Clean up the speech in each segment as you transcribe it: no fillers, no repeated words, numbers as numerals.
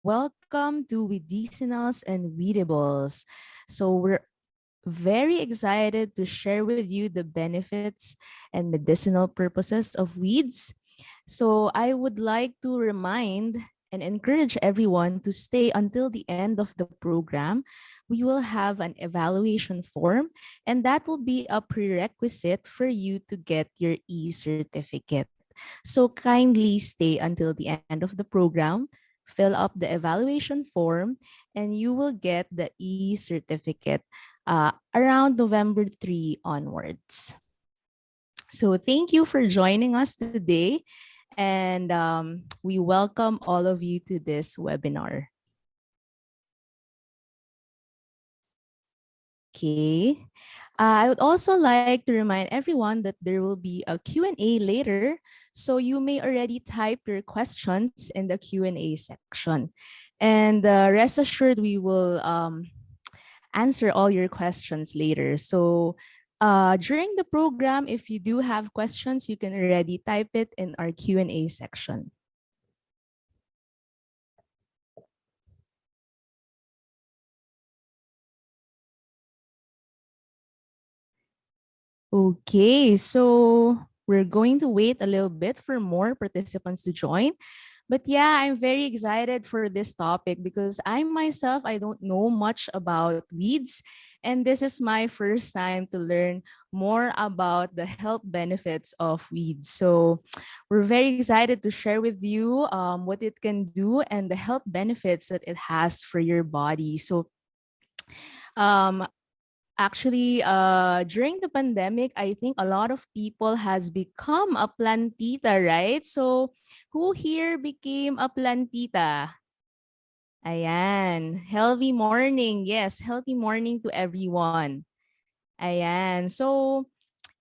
welcome to Weedicinals and Weedibles. So we're very excited to share with you the benefits and medicinal purposes of weeds. So I would like to remind and encourage everyone to stay until the end of the program. We will have an evaluation form, and that will be a prerequisite for you to get your e-certificate. So kindly stay until the end of the program, fill up the evaluation form, and you will get the e-certificate around November 3 onwards. So thank you for joining us today, and we welcome all of you to this webinar. Okay. I would also like to remind everyone that there will be a Q&A later, so you may already type your questions in the Q&A section. And rest assured, we will answer all your questions later. So during the program, if you do have questions, you can already type it in our Q&A section. Okay, so we're going to wait a little bit for more participants to join. But yeah, I'm very excited for this topic because I myself, I don't know much about weeds. And this is my first time to learn more about the health benefits of weeds. So we're very excited to share with you what it can do and the health benefits that it has for your body. So um, actually, during the pandemic, I think a lot of people has become a plantita, right? So who here became a plantita? Ayan, healthy morning. Yes, healthy morning to everyone. Ayan. So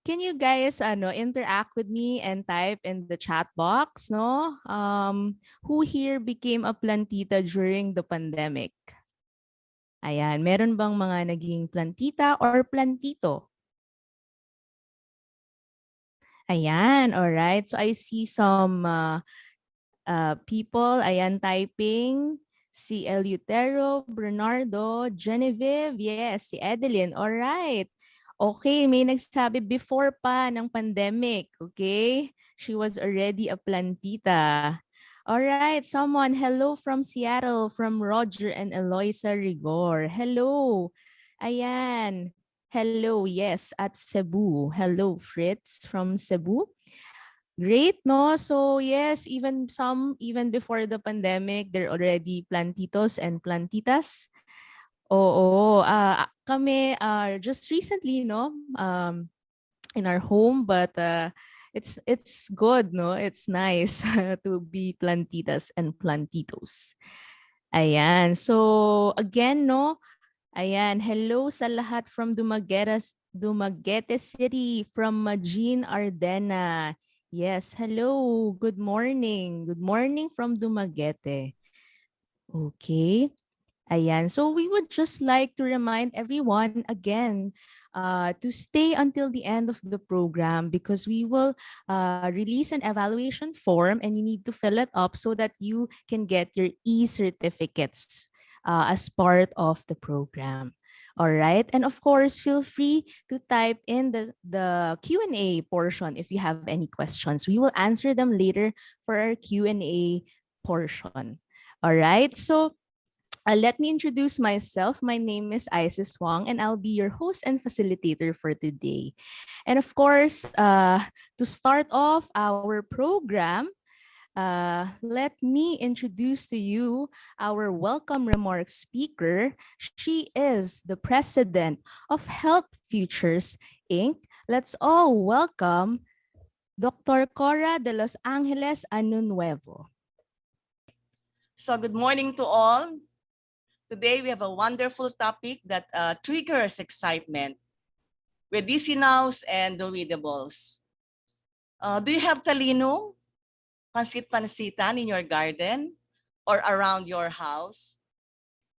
can you guys interact with me and type in the chat box, no? Who here became a plantita during the pandemic? Ayan, meron bang mga naging plantita or plantito? Ayan, all right. So I see some people, ayan, typing. Si Eleuterio, Bernardo, Genevieve, yes, si Edeline, all right. Okay, may nagsabi before pa ng pandemic, okay? She was already a plantita. All right, someone, hello from Seattle, from Roger and Eloisa Rigor. Hello. Ayan. Hello, yes, at Cebu. Hello, Fritz from Cebu. Great, no? So yes, even before the pandemic, they're already plantitos and plantitas. Oo, kami just recently, no, in our home, but it's good, no? It's nice to be plantitas and plantitos. Ayan. So again, no, ayan, hello sa lahat from Dumaguete City, from Magin Ardena. Yes, hello. Good morning. Good morning from Dumaguete. Okay. Ayan. So we would just like to remind everyone again to stay until the end of the program because we will release an evaluation form and you need to fill it up so that you can get your e-certificates as part of the program. All right. And of course, feel free to type in the Q&A portion if you have any questions. We will answer them later for our Q&A portion. All right. So let me introduce myself. My name is Isis Wang, and I'll be your host and facilitator for today. And of course, to start off our program, let me introduce to you our welcome remarks speaker. She is the president of Health Futures, Inc. Let's all welcome Dr. Cora de Los Angeles Anunuevo. So good morning to all. Today we have a wonderful topic that triggers excitement. Weedicinals and the Weedibles. Do you have talino? Pansit-pansitan in your garden or around your house?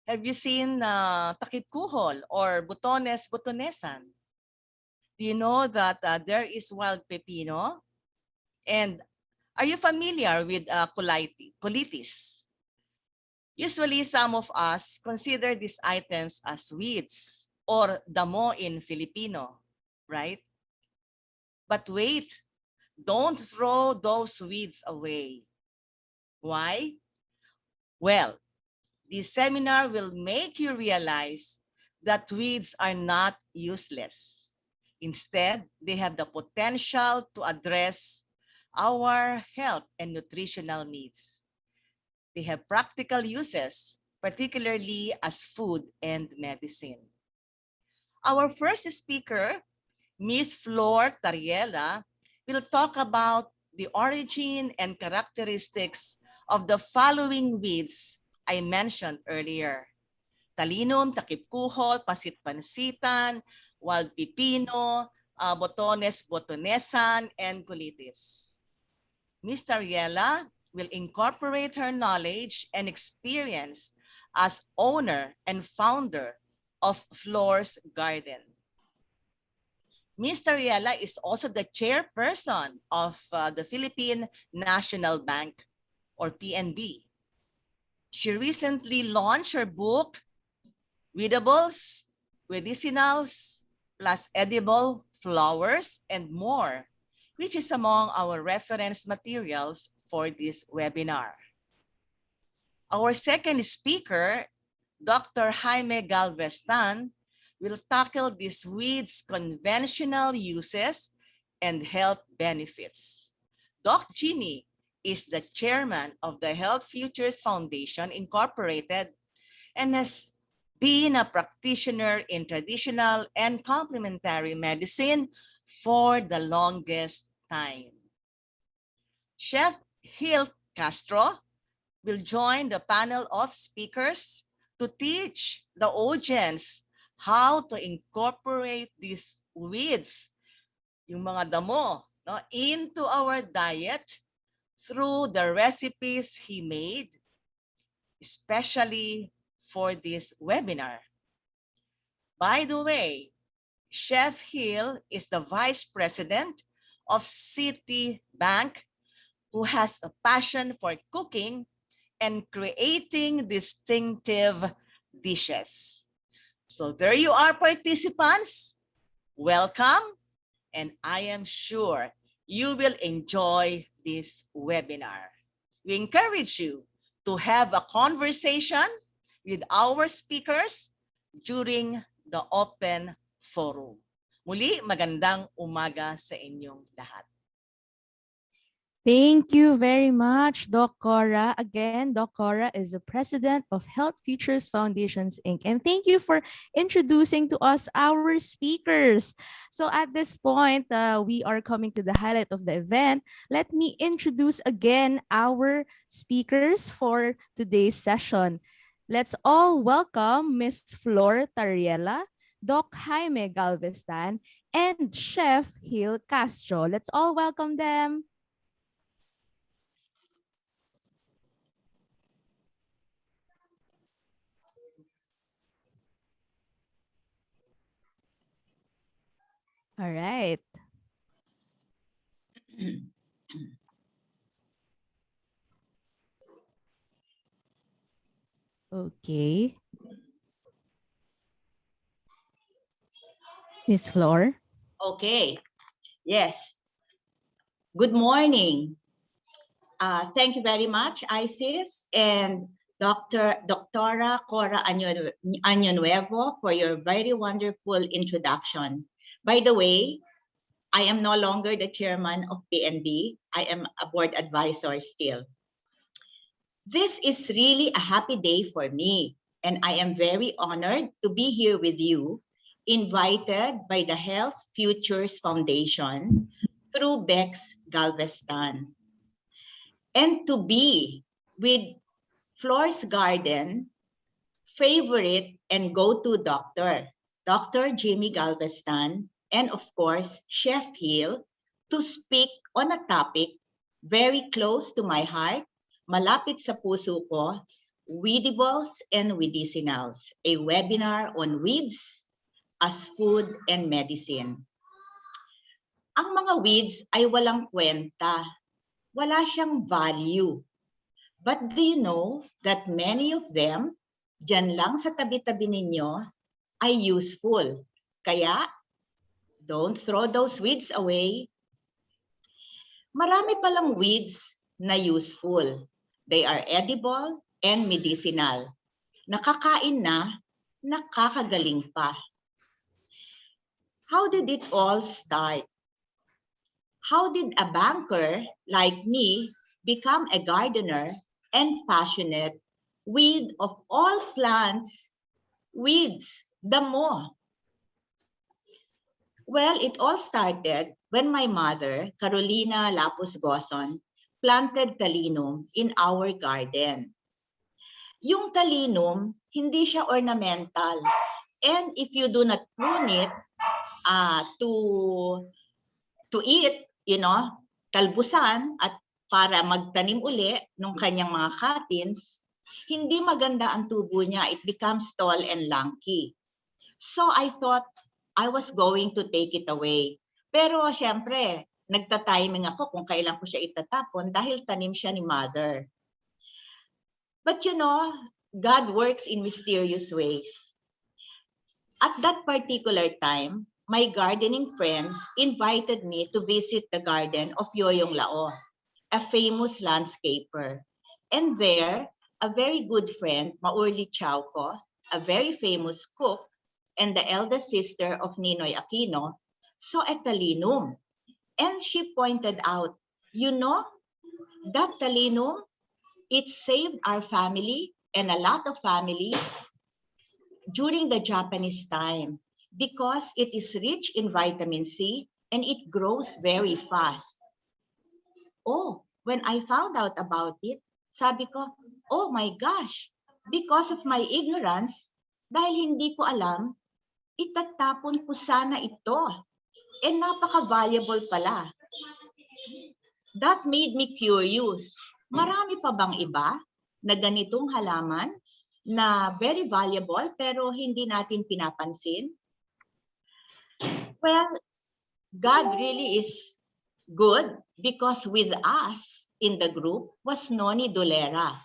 Have you seen takip-kuhol or butones-butonesan? Do you know that there is wild pepino? And are you familiar with colitis? Usually, some of us consider these items as weeds or damo in Filipino, right? But wait, don't throw those weeds away. Why? Well, this seminar will make you realize that weeds are not useless. Instead, they have the potential to address our health and nutritional needs. They have practical uses, particularly as food and medicine. Our first speaker, Miss Flor Tarriela, will talk about the origin and characteristics of the following weeds I mentioned earlier: talinum, takip-kuhol, pasit-pansitan, wild pipino, botones botonesan, and colitis. Ms. Tarriela will incorporate her knowledge and experience as owner and founder of Flor's Garden. Ms. Tarriela is also the chairperson of the Philippine National Bank, or PNB. She recently launched her book, Weedibles, Weedicinals, plus edible flowers and more, which is among our reference materials for this webinar. Our second speaker, Dr. Jaime Galvez, will tackle these weeds' conventional uses and health benefits. Doc Jaime is the chairman of the Health Futures Foundation Incorporated and has been a practitioner in traditional and complementary medicine for the longest time. Chef Hill Castro will join the panel of speakers to teach the audience how to incorporate these weeds, yung mga damo, no, into our diet through the recipes he made, especially for this webinar. By the way, Chef Hill is the Vice President of Citibank, who has a passion for cooking and creating distinctive dishes. So there you are, participants. Welcome, and I am sure you will enjoy this webinar. We encourage you to have a conversation with our speakers during the open forum. Muli, magandang umaga sa inyong lahat. Thank you very much, Doc Cora. Again, Doc Cora is the president of Health Futures Foundations, Inc. And thank you for introducing to us our speakers. So at this point, we are coming to the highlight of the event. Let me introduce again our speakers for today's session. Let's all welcome Ms. Flor Tarriela, Doc Jaime Galvez, and Chef Hill Castro. Let's all welcome them. All right. Okay. Miss Flor. Okay. Yes. Good morning. Thank you very much, Isis and Doctora Cora Año Nuevo, for your very wonderful introduction. By the way, I am no longer the chairman of PNB. I am a board advisor still. This is really a happy day for me, and I am very honored to be here with you, invited by the Health Futures Foundation through Bex Galveston, and to be with Flor's Garden favorite and go-to doctor, Dr. Jaime Galveston, and of course, Chef Hill, to speak on a topic very close to my heart, malapit sa puso ko, Weedibles and Weedicinals, a webinar on weeds as food and medicine. Ang mga weeds ay walang kwenta. Wala siyang value. But do you know that many of them, dyan lang sa tabi-tabi ninyo, ay useful. Kaya, don't throw those weeds away. Marami palang weeds na useful. They are edible and medicinal. Nakakain na, nakakagaling pa. How did it all start? How did a banker like me become a gardener and passionate with, of all plants, weeds, damo? Well, it all started when my mother, Carolina Lapus Gozon, planted talinum in our garden. Yung talinum, hindi siya ornamental. And if you do not prune it to eat, talbusan at para magtanim uli ng kanyang mga cuttings, hindi maganda ang tubo niya. It becomes tall and lanky. So I thought I was going to take it away. Pero syempre, nagta-timing ako kung kailan ko siya itatapon dahil tanim siya ni mother. But God works in mysterious ways. At that particular time, my gardening friends invited me to visit the garden of Yoyong Lao, a famous landscaper. And there, a very good friend, Maurli Chauco, a very famous cook, and the eldest sister of Ninoy Aquino, saw a talinum. And she pointed out, that talinum, it saved our family and a lot of family during the Japanese time because it is rich in vitamin C and it grows very fast. Oh, when I found out about it, sabi ko, oh my gosh, because of my ignorance, dahil hindi ko alam, itatapon ko sana ito. And napaka-valuable pala. That made me curious. Marami pa bang iba na ganitong halaman na very valuable pero hindi natin pinapansin? Well, God really is good because with us in the group was Noni Dolera,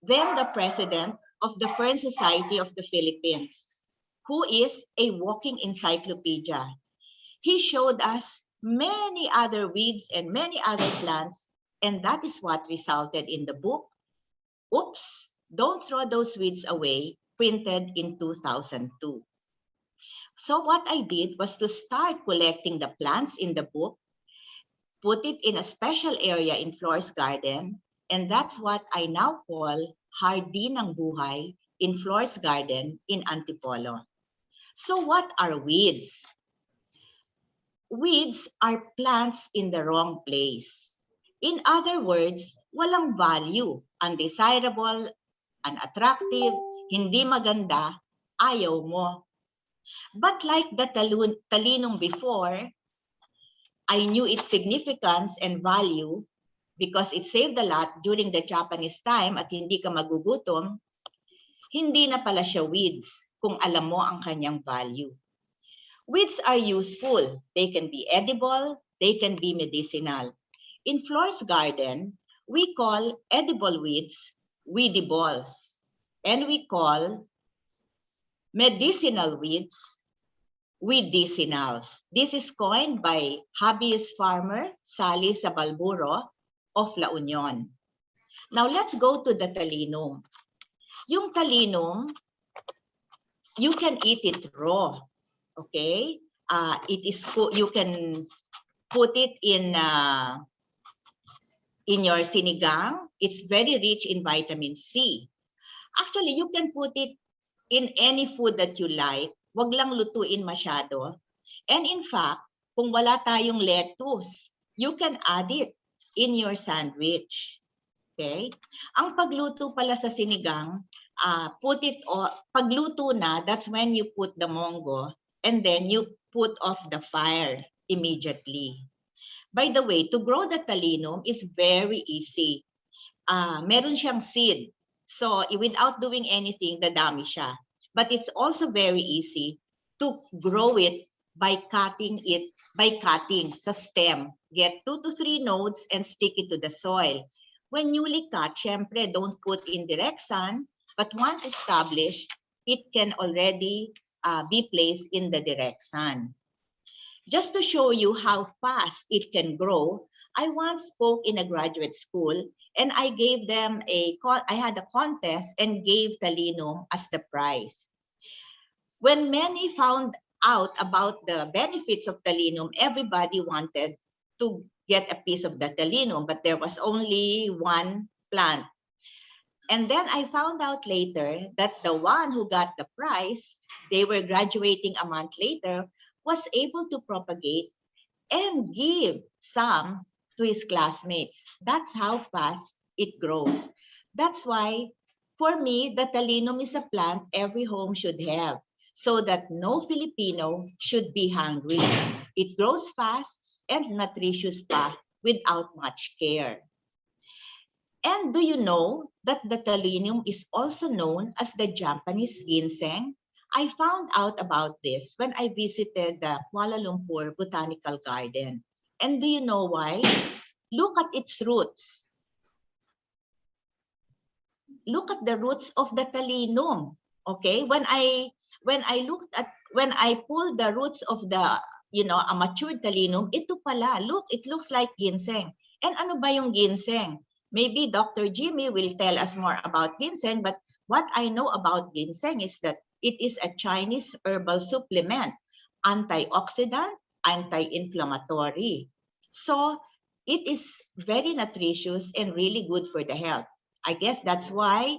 then the president of the Fern Society of the Philippines, who is a walking encyclopedia. He showed us many other weeds and many other plants, and that is what resulted in the book, Oops, Don't Throw Those Weeds Away, printed in 2002. So what I did was to start collecting the plants in the book, put it in a special area in Flor's garden, and that's what I now call Hardin ng Buhay in Flor's garden in Antipolo. So what are weeds? Weeds are plants in the wrong place. In other words, walang value, undesirable, unattractive, hindi maganda, ayaw mo. But like the talinum before, I knew its significance and value because it saved a lot during the Japanese time at hindi ka magugutom, hindi na pala siya weeds kung alam mo ang kanyang value. Weeds are useful. They can be edible, they can be medicinal. In Flor's garden, we call edible weeds Weedibles, and we call medicinal weeds Weedicinals. This is coined by hobbyist farmer Sally Sabalburo of La Union. Now let's go to the talinum. Yung talinum, you can eat it raw. Okay, you can put it in your sinigang. It's very rich in vitamin C. Actually, you can put it in any food that you like. Wag lang lutuin masyado. And in fact, kung wala tayong lettuce, you can add it in your sandwich. Okay? Ang pagluto pala sa sinigang, pagluto na, that's when you put the mongo and then you put off the fire immediately. By the way, to grow the talinum is very easy. Meron siyang seed. So without doing anything, dadami siya. But it's also very easy to grow it by cutting sa stem. Get 2 to 3 nodes and stick it to the soil. When newly cut, syempre, don't put in direct sun, but once established, it can already be placed in the direct sun. Just to show you how fast it can grow, I once spoke in a graduate school and I gave them I had a contest and gave talinum as the prize. When many found out about the benefits of talinum, everybody wanted to get a piece of the talinum, but there was only one plant. And then I found out later that the one who got the prize, they were graduating a month later, was able to propagate and give some to his classmates. That's how fast it grows. That's why, for me, the talinum is a plant every home should have, so that no Filipino should be hungry. It grows fast and nutritious pa without much care. And do you know that the talinum is also known as the Japanese ginseng? I found out about this when I visited the Kuala Lumpur Botanical Garden. And do you know why? Look at its roots. Look at the roots of the talinum. Okay, when I pulled the roots of the a matured talinum, ito pala, look, it looks like ginseng. And ano ba yung ginseng? Maybe Dr. Jaime will tell us more about ginseng, but what I know about ginseng is that it is a Chinese herbal supplement, antioxidant, anti-inflammatory. So it is very nutritious and really good for the health. I guess that's why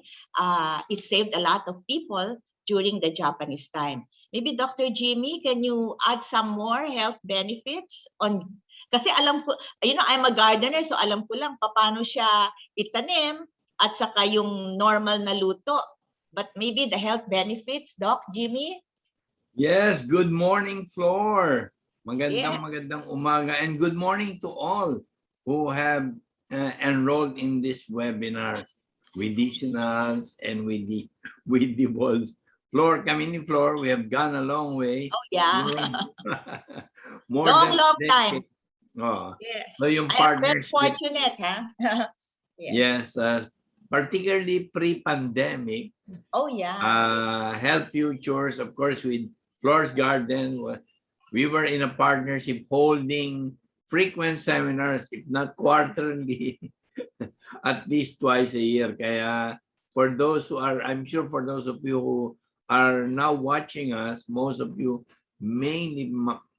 it saved a lot of people during the Japanese time. Maybe Dr. Jaime, can you add some more health benefits on? Kasi alam ko, I'm a gardener, so alam ko lang paano siya itanim at saka yung normal na luto. But maybe the health benefits, Doc Jaime? Yes, good morning, Flor. Yes. Magandang umaga, and good morning to all who have enrolled in this webinar, Weedicinals and Weedibles. Flor, kami ni Flor, we have gone a long way. Oh, yeah. More long, than long a time. decade. Oh. Yes. So yung I am very partnership, fortunate, huh? yes, particularly pre-pandemic. Oh, yeah. Health Futures, of course, with Flor's Garden. We were in a partnership holding frequent seminars, if not quarterly, at least twice a year. Kaya for those who are, I'm sure for those of you who are now watching us, most of you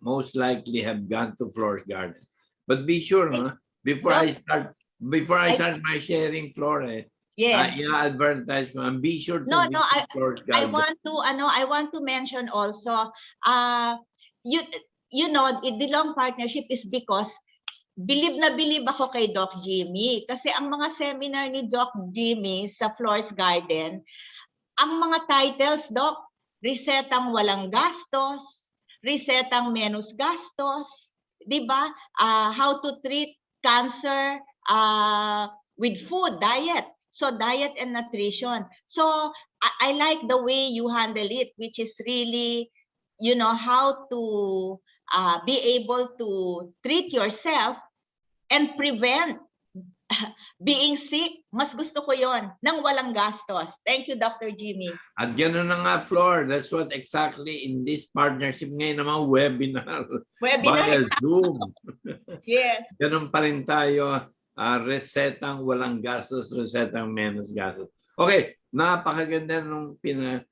most likely have gone to Flor's Garden. But be sure, before I start my sharing, Flor, yes. advertise ko, and be sure to visit Flor's I Garden. I want to mention also, the long partnership is because believe na believe ako kay Doc Jaime. Kasi ang mga seminar ni Doc Jaime sa Flor's Garden, ang mga titles, Doc, resetang walang gastos, resetang menos gastos, di ba? How to treat cancer with food, diet. So diet and nutrition. So I like the way you handle it, which is really, how to be able to treat yourself and prevent being sick. Mas gusto ko yon nang walang gastos. Thank you, Dr. Jaime. At gano'n na nga, Flor. That's what exactly in this partnership ngayon naman, webinar. Via Zoom. Yes. Ganun pa rin tayo. Resetang walang gastos, resetang menos gastos. Okay, napakaganda nung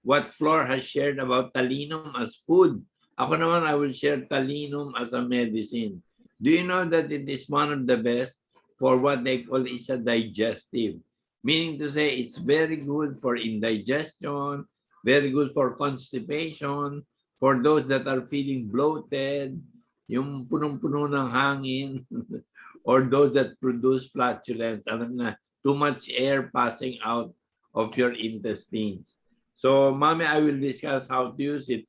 what Flor has shared about talinum as food. Ako naman, I will share talinum as a medicine. Do you know that it is one of the best for what they call is a digestive? Meaning to say, it's very good for indigestion, very good for constipation, for those that are feeling bloated, yung punong-puno ng hangin, or those that produce flatulence, alam na, too much air passing out of your intestines. So, Mami, I will discuss how to use it.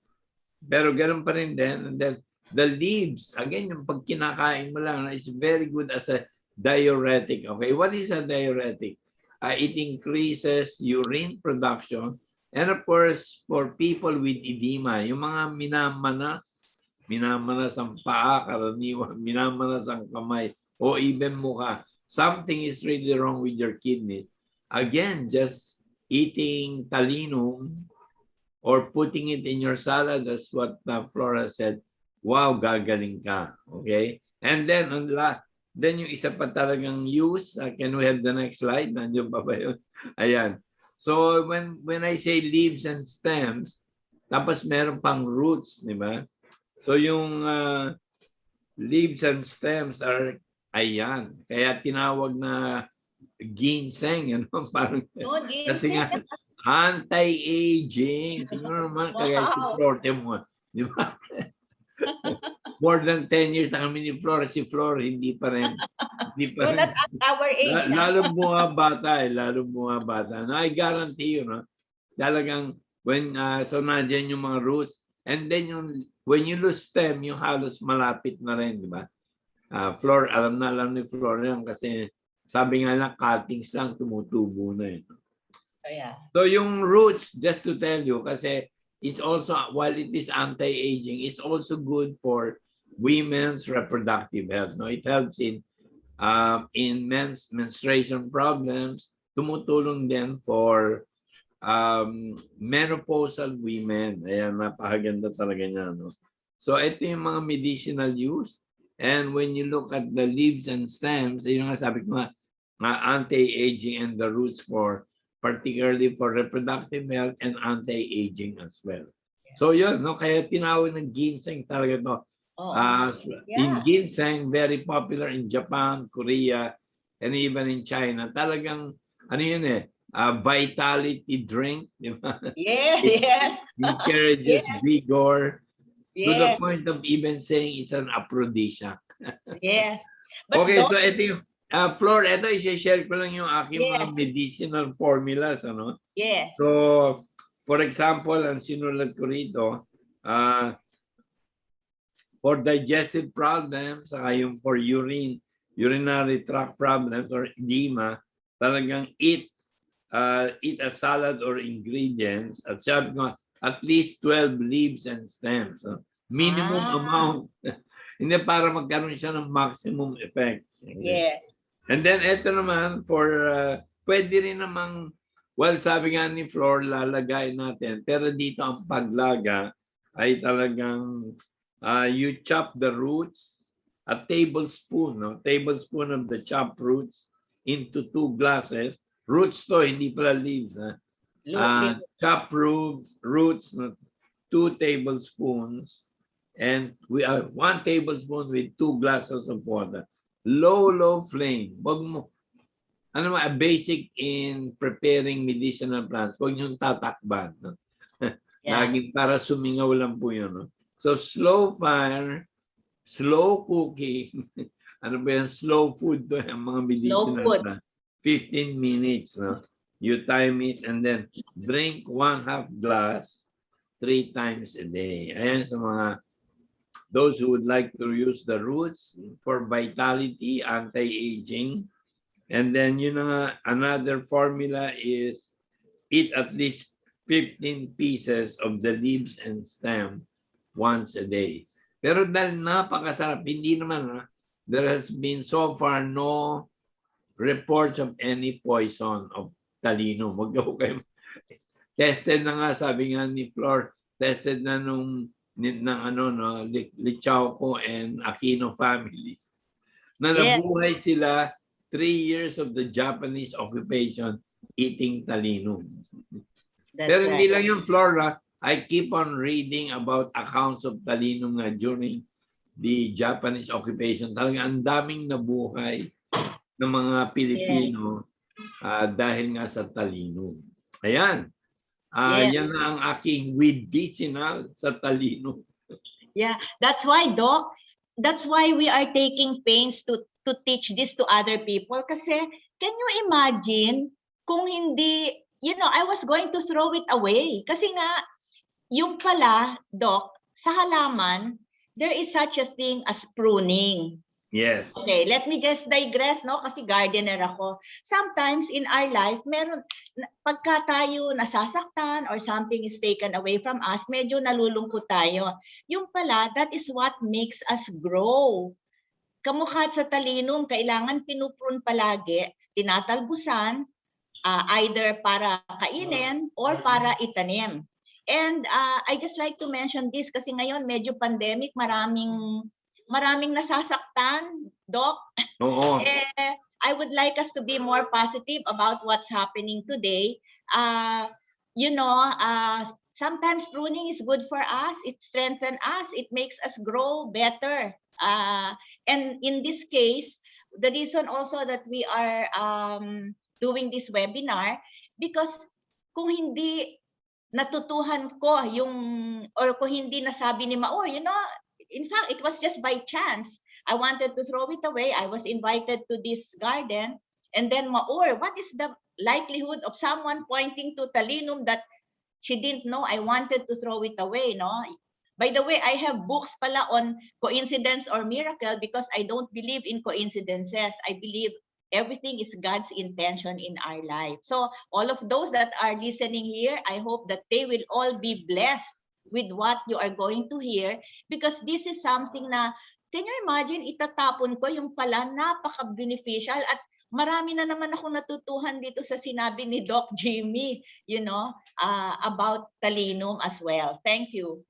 Pero ganun pa rin din. And then, the leaves, again, yung pag kinakain mo lang, is very good as a diuretic. Okay, what is a diuretic? It increases urine production. And of course, for people with edema, yung mga minamanas ang paa, karaniwan, minamanas ang kamay, o even mukha. something is really wrong with your kidneys, again, just eating talinum or putting it in your salad, that's what Flora said, wow, gagaling ka. Okay? And then, then yung isa pa talagang use, can we have the next slide? Nandiyan pa ba yun? Ayan. So when I say leaves and stems, tapos meron pang roots, di ba? So yung leaves and stems are, ayan. Kaya tinawag na ginseng, ano? Parang, No, kasi ginseng. nga, anti-aging. Tingnan naman, kaya si Wow. Flor, mo, di ba? More than 10 years na kami ni Flor. Si Flor, hindi pa rin. Hindi pa No, rin. that's at our age. Lalong bumabata lalong bumabata. No, I guarantee you, no? Talagang, when, so nandiyan yung mga roots. And then, when you lose stem, yung halos malapit na rin, di ba? Flor, alam ni Flor yan kasi sabi nga lang, cuttings lang, tumutubo na yun. So, yeah. So yung roots, just to tell you, kasi it's also, while it is anti-aging, it's also good for women's reproductive health. No, it helps in men's menstruation problems. Tumutulong din for menopausal women. Ayan, napakaganda talaga niya. No? So ito yung mga medicinal use. And when you look at the leaves and stems, yun nga sabi ko nga, anti-aging and the roots for particularly for reproductive health and anti-aging as well. So yun, no? Kaya tinawag ng ginseng talaga to. In ginseng, very popular in Japan, Korea, and even in China. Talagang, ano yun vitality drink. Di ba? Yes. Encourages vigor. Yes. To the point of even saying it's an aphrodisiac. Yes. But okay, so ito yung, Flor, ito i-share ko lang yung aking mga Yes. medicinal formulas. Ano? Yes. So, for example, ang sinulat ko rito, for digestive problems, saka yung for urinary tract problems or edema, talagang eat a salad or ingredients at sabi ko, at least 12 leaves and stems. So, minimum amount. Hindi para magkaroon siya ng maximum effect. Okay. Yes. And then ito naman for pwede rin namang, well, sabi nga ni Flor, lalagay natin. Pero dito ang paglaga ay talagang you chop the roots, a tablespoon, no? Tablespoon of the chopped roots into 2 glasses. Roots to, hindi pala leaves. Chopped roots, no? 2 tablespoons. And we have 1 tablespoon with 2 glasses of water. Low flame. Wag mo. Ano a basic in preparing medicinal plants. Wag niyong tatakban. No? Laging para sumingaw lang po yun. No? So slow fire, slow cooking. Ano ba yan? Slow food to yung mga medicinal plants. 15 minutes. No? You time it and then drink 1/2 glass 3 times a day. Ayan sa mga those who would like to use the roots for vitality, anti-aging. And then, another formula is eat at least 15 pieces of the leaves and stem once a day. Pero dahil napakasarap, hindi naman, there has been so far no reports of any poison of talinum. Wag daw kayo. Tested na nga, sabi nga ni Flor, tested na ng Lichauco and Aquino families. Na nabuhay sila 3 years of the Japanese occupation eating talinum. Pero hindi lang yung Flora, I keep on reading about accounts of talinum nga during the Japanese occupation. Talagang ang daming nabuhay ng mga Pilipino dahil nga sa talinum. Ayan. Yan na ang aking Weedicinal sa talinum. Yeah, that's why, Doc, that's why we are taking pains to teach this to other people. Kasi, can you imagine kung hindi, I was going to throw it away. Kasi nga, yung pala, Doc, sa halaman, there is such a thing as pruning. Yes. Okay, let me just digress, no? Kasi gardener ako. Sometimes in our life, pagka tayo nasasaktan or something is taken away from us, medyo nalulungkot tayo. Yung pala, that is what makes us grow. kamukha sa talinum, kailangan pinuprune palagi, tinatalbusan, either para kainin or para itanim. And I just like to mention this kasi ngayon medyo pandemic, maraming nasasaktan, Doc. Oo. I would like us to be more positive about what's happening today. Sometimes pruning is good for us. It strengthens us. It makes us grow better. And in this case, the reason also that we are doing this webinar, because kung hindi natutuhan ko or kung hindi nasabi ni Maor, in fact, it was just by chance. I wanted to throw it away. I was invited to this garden. And then Maor, what is the likelihood of someone pointing to talinum that she didn't know I wanted to throw it away, no? By the way, I have books pala on coincidence or miracle because I don't believe in coincidences. I believe everything is God's intention in our life. So all of those that are listening here, I hope that they will all be blessed with what you are going to hear, because this is something na, can you imagine, itatapon ko yung pala napaka-beneficial, at marami na naman ako natutuhan dito sa sinabi ni Doc Jaime, about talinum as well. Thank you.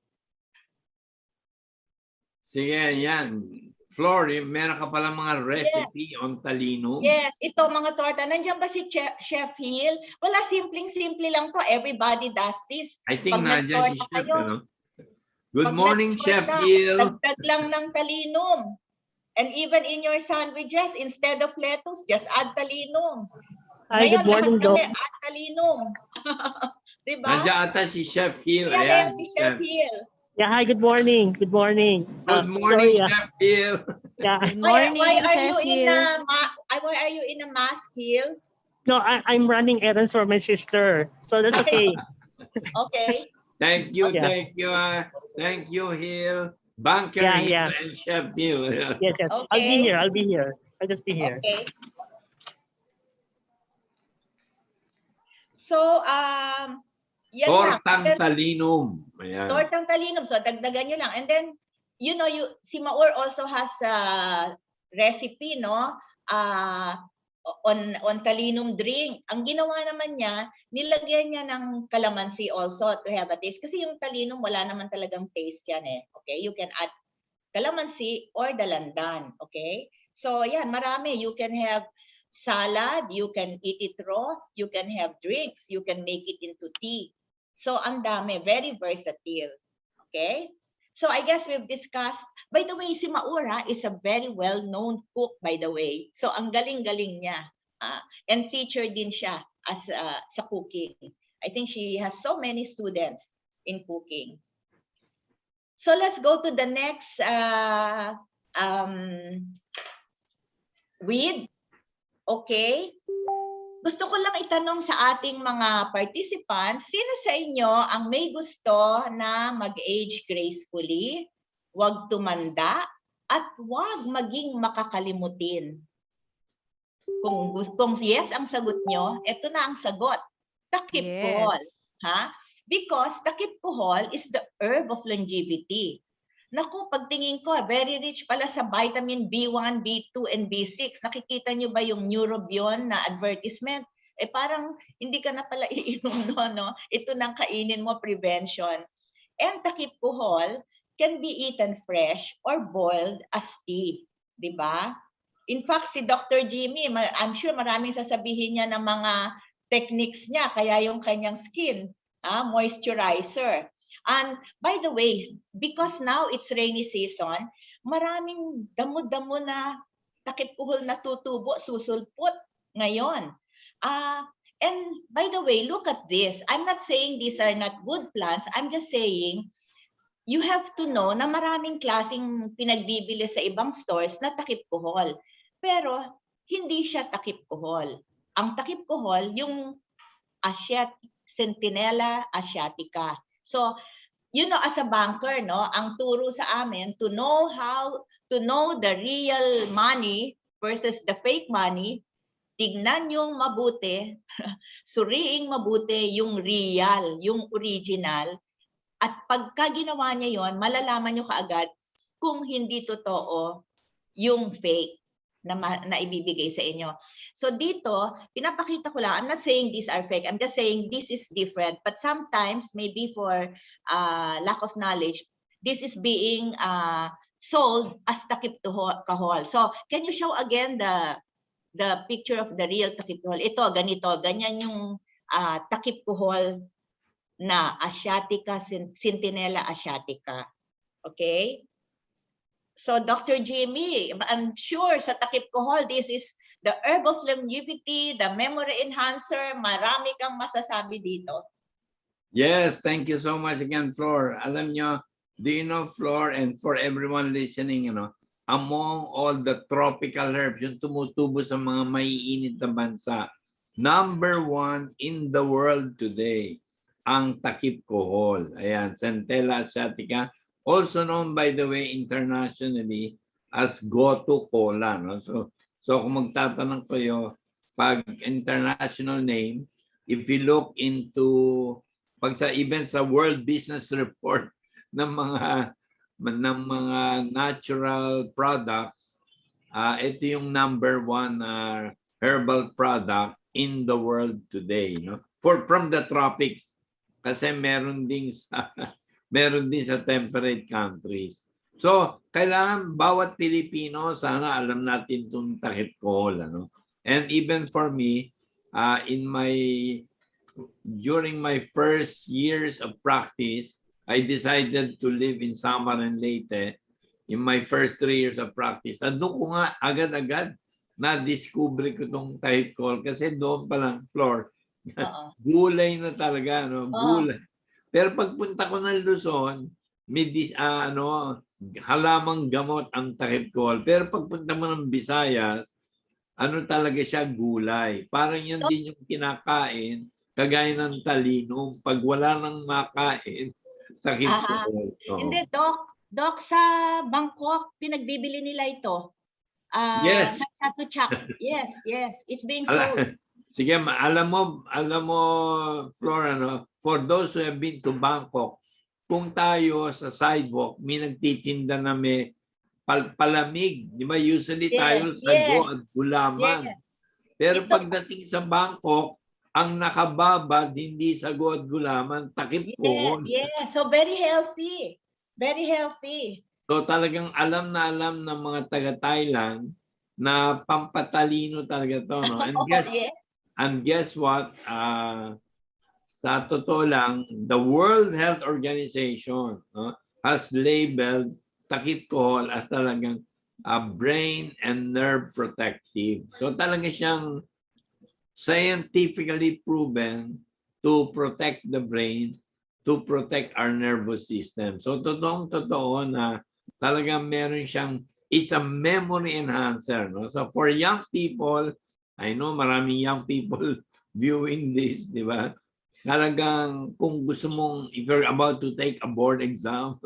Sige, yan. Flor, meron ka pala mga recipe on talinum? Yes, ito mga torta. Nandiyan ba si Chef Hill? Wala, simpleng-simple lang to. Everybody does this. I think Pag nandiyan si nagtorta Chef. kayo, Ano? Good pag morning, Chef nagtorta, Hill. dagdag lang ng talinum. And even in your sandwiches, instead of lettuce, just add talinum. Hi, good morning, Doc. Add talinum. Diba? Nandiyan ata si Chef Hill. Ayan, Ayan, si Chef Hill. Yeah, hi, good morning. Good morning. Good morning, Sorry, Chef Hill. yeah. Good Why morning, are Chef you Hill. why are you in a mask, Hill? No, I'm running errands for my sister, so that's okay. Okay. Thank you, Yeah. thank you. Thank you, Hill. Banker Yeah, Hill yeah. and Chef Hill. Yes, yes. I'll be Okay. here. I'll be here. I'll just be here. Okay. So, yan lang. Tortang talinum. Ayan. Tortang talinum. So, dagdagan nyo lang. And then, si Maor also has a recipe, no? On talinum drink. Ang ginawa naman niya, nilagyan niya ng calamansi also to have a taste. Kasi yung talinum, wala naman talagang taste yan eh. Okay? You can add calamansi or dalandan. Okay? So, yan, marami. You can have salad, you can eat it raw, you can have drinks, you can make it into tea. So, ang dami. Very versatile. Okay? So, I guess we've discussed. By the way, si Maura is a very well-known cook, by the way. So, ang galing-galing niya. And teacher din siya sa cooking. I think she has so many students in cooking. So, let's go to the next weed. Okay? Gusto ko lang itanong sa ating mga participants, sino sa inyo ang may gusto na mag-age gracefully, huwag tumanda, at huwag maging makakalimutin? Kung yes ang sagot nyo, ito na ang sagot. Takip kohol. Ha? Because takip kohol is the herb of longevity. Naku, pagtingin ko, very rich pala sa vitamin B1, B2, and B6. Nakikita nyo ba yung Neurobion na advertisement? Eh parang hindi ka na pala iinom, no? Ito nang kainin mo, prevention. And takip kohol can be eaten fresh or boiled as tea. Diba? In fact, si Dr. Jaime, I'm sure maraming sasabihin niya ng mga techniques niya, kaya yung kanyang skin, moisturizer. And by the way, because now it's rainy season, maraming damo-damo na takip kohol na tutubo, susulpot ngayon. And by the way, look at this. I'm not saying these are not good plants. I'm just saying you have to know na maraming klaseng pinagbibili sa ibang stores na takip kohol. Pero hindi siya takip kohol. Ang takip kohol, yung Centinella asiatica. So, as a banker, no, ang turo sa amin to know the real money versus the fake money, tignan yung mabuti, suriing mabuti yung real, yung original, at pagka ginawa niya yon, malalaman nyo kaagad kung hindi totoo yung fake na ibibigay sa inyo. So dito, pinapakita ko lang, I'm not saying these are fake, I'm just saying this is different. But sometimes, maybe for lack of knowledge, this is being sold as takip kahol. So can you show again the picture of the real takip kahol? Ito, ganito, ganyan yung takip kahol na Asiatica, Centinela Asiatica. Okay? So Dr. Jaime, I'm sure sa takip kahol, this is the herb of longevity, the memory enhancer, marami kang masasabi dito. Yes, thank you so much again, Flor. Alam nyo, do you know, Flor, and for everyone listening, among all the tropical herbs, yung tumutubo sa mga maiinit na bansa, #1 in the world today, ang takip kohol. Ayan, Centella asiatica, also known, by the way, internationally as gotu kola. No? So kung magtatanong kayo, pag international name, if you look into, even sa World Business Report ng mga natural products, ito yung #1 herbal product in the world today, no? From the tropics, kasi meron din sa temperate countries. So, kailangan bawat Pilipino, sana alam natin itong takip kohol, ano? And even for me, during my first years of practice, I decided to live in Samar and Leyte. In my first 3 years of practice, doon ko nga agad-agad na-discover ko itong takip kohol kasi doon pa lang, Flor, gulay na talaga, no? Gulay. Pero pagpunta ko ng Luzon, may halamang gamot ang takip kohol. Pero pagpunta mo ng Visayas, talaga siya, gulay. Parang yan din yung kinakain, kagaya ng talinong. Pag wala nang makain, takip kohol. Hindi, Doc, sa Bangkok, pinagbibili nila ito. Yes. Sa Chatuchak. Yes, it's being sold. Sige, alam mo, Flor, for those who have been to Bangkok, kung tayo sa sidewalk, may nagtitinda na may palamig. Di ba? Usually tayo sago at gulaman. Yes. Pero pagdating sa Bangkok, ang nakababad, hindi sago at gulaman, takip kohol. Yes, so very healthy. Very healthy. So talagang alam ng mga taga-Thailand na pampatalino talaga to, no? And guess what? Sa totoo lang, the World Health Organization, no, has labeled takip kohol as talagang brain and nerve protective. So talaga siyang scientifically proven to protect the brain, to protect our nervous system. So totoo na talagang meron siyang, it's a memory enhancer. No? So for young people, I know maraming young people viewing this, di ba? Talagang kung gusto mong, if you're about to take a board exam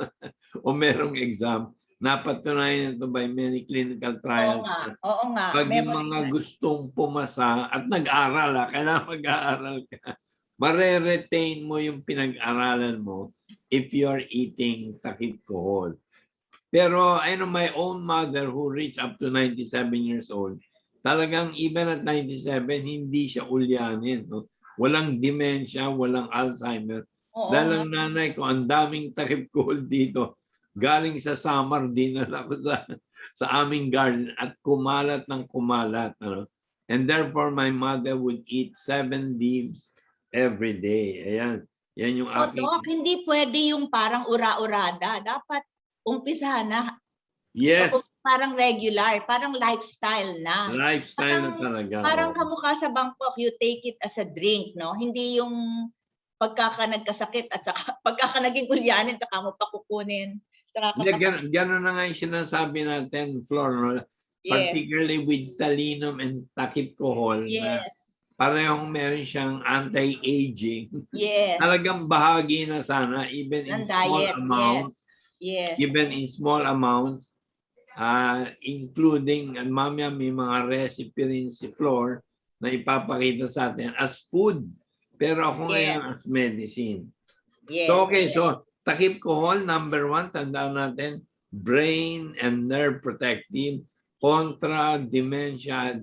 o merong exam, napatunayan ito by many clinical trials. Oo nga. Pag yung mga gustong pumasa at nag-aral, kailangan mag-aaral ka, mare-retain mo yung pinag-aralan mo if you're eating takip kohol. Pero I know my own mother who reached up to 97 years old, talagang even at 97, hindi siya ulyanin. No? Walang dementia, walang Alzheimer. Dahil ang nanay ko, ang daming takip kohol dito. Galing sa Samar, dinala ko sa aming garden at kumalat ng kumalat. Ano? And therefore, my mother would eat 7 leaves every day. Ayan. Yan yung aking... Doc, hindi pwede yung parang ura-urada. Dapat umpisahan na. Yes. Parang regular, parang lifestyle na. Lifestyle na talaga. Parang kamukha sa Bangkok, you take it as a drink, no? Hindi yung nagkasakit at saka pagkaka naging ulyanin, saka mo pakukunin. Gano'n na nga yung sinasabi natin, Flor, no? Particularly with talinum and takip kohol. Yes. Parehong meron siyang anti-aging. Yes. Talagang bahagi na sana, even in small amounts. Yes. Even in small amounts, including, and mamaya may mga recipe rin si Flor na ipapakita sa atin as food. Pero ako ngayon as medicine. Yes. So, okay, so takip kohol, #1, tandaan natin, brain and nerve protective. kontra dementia,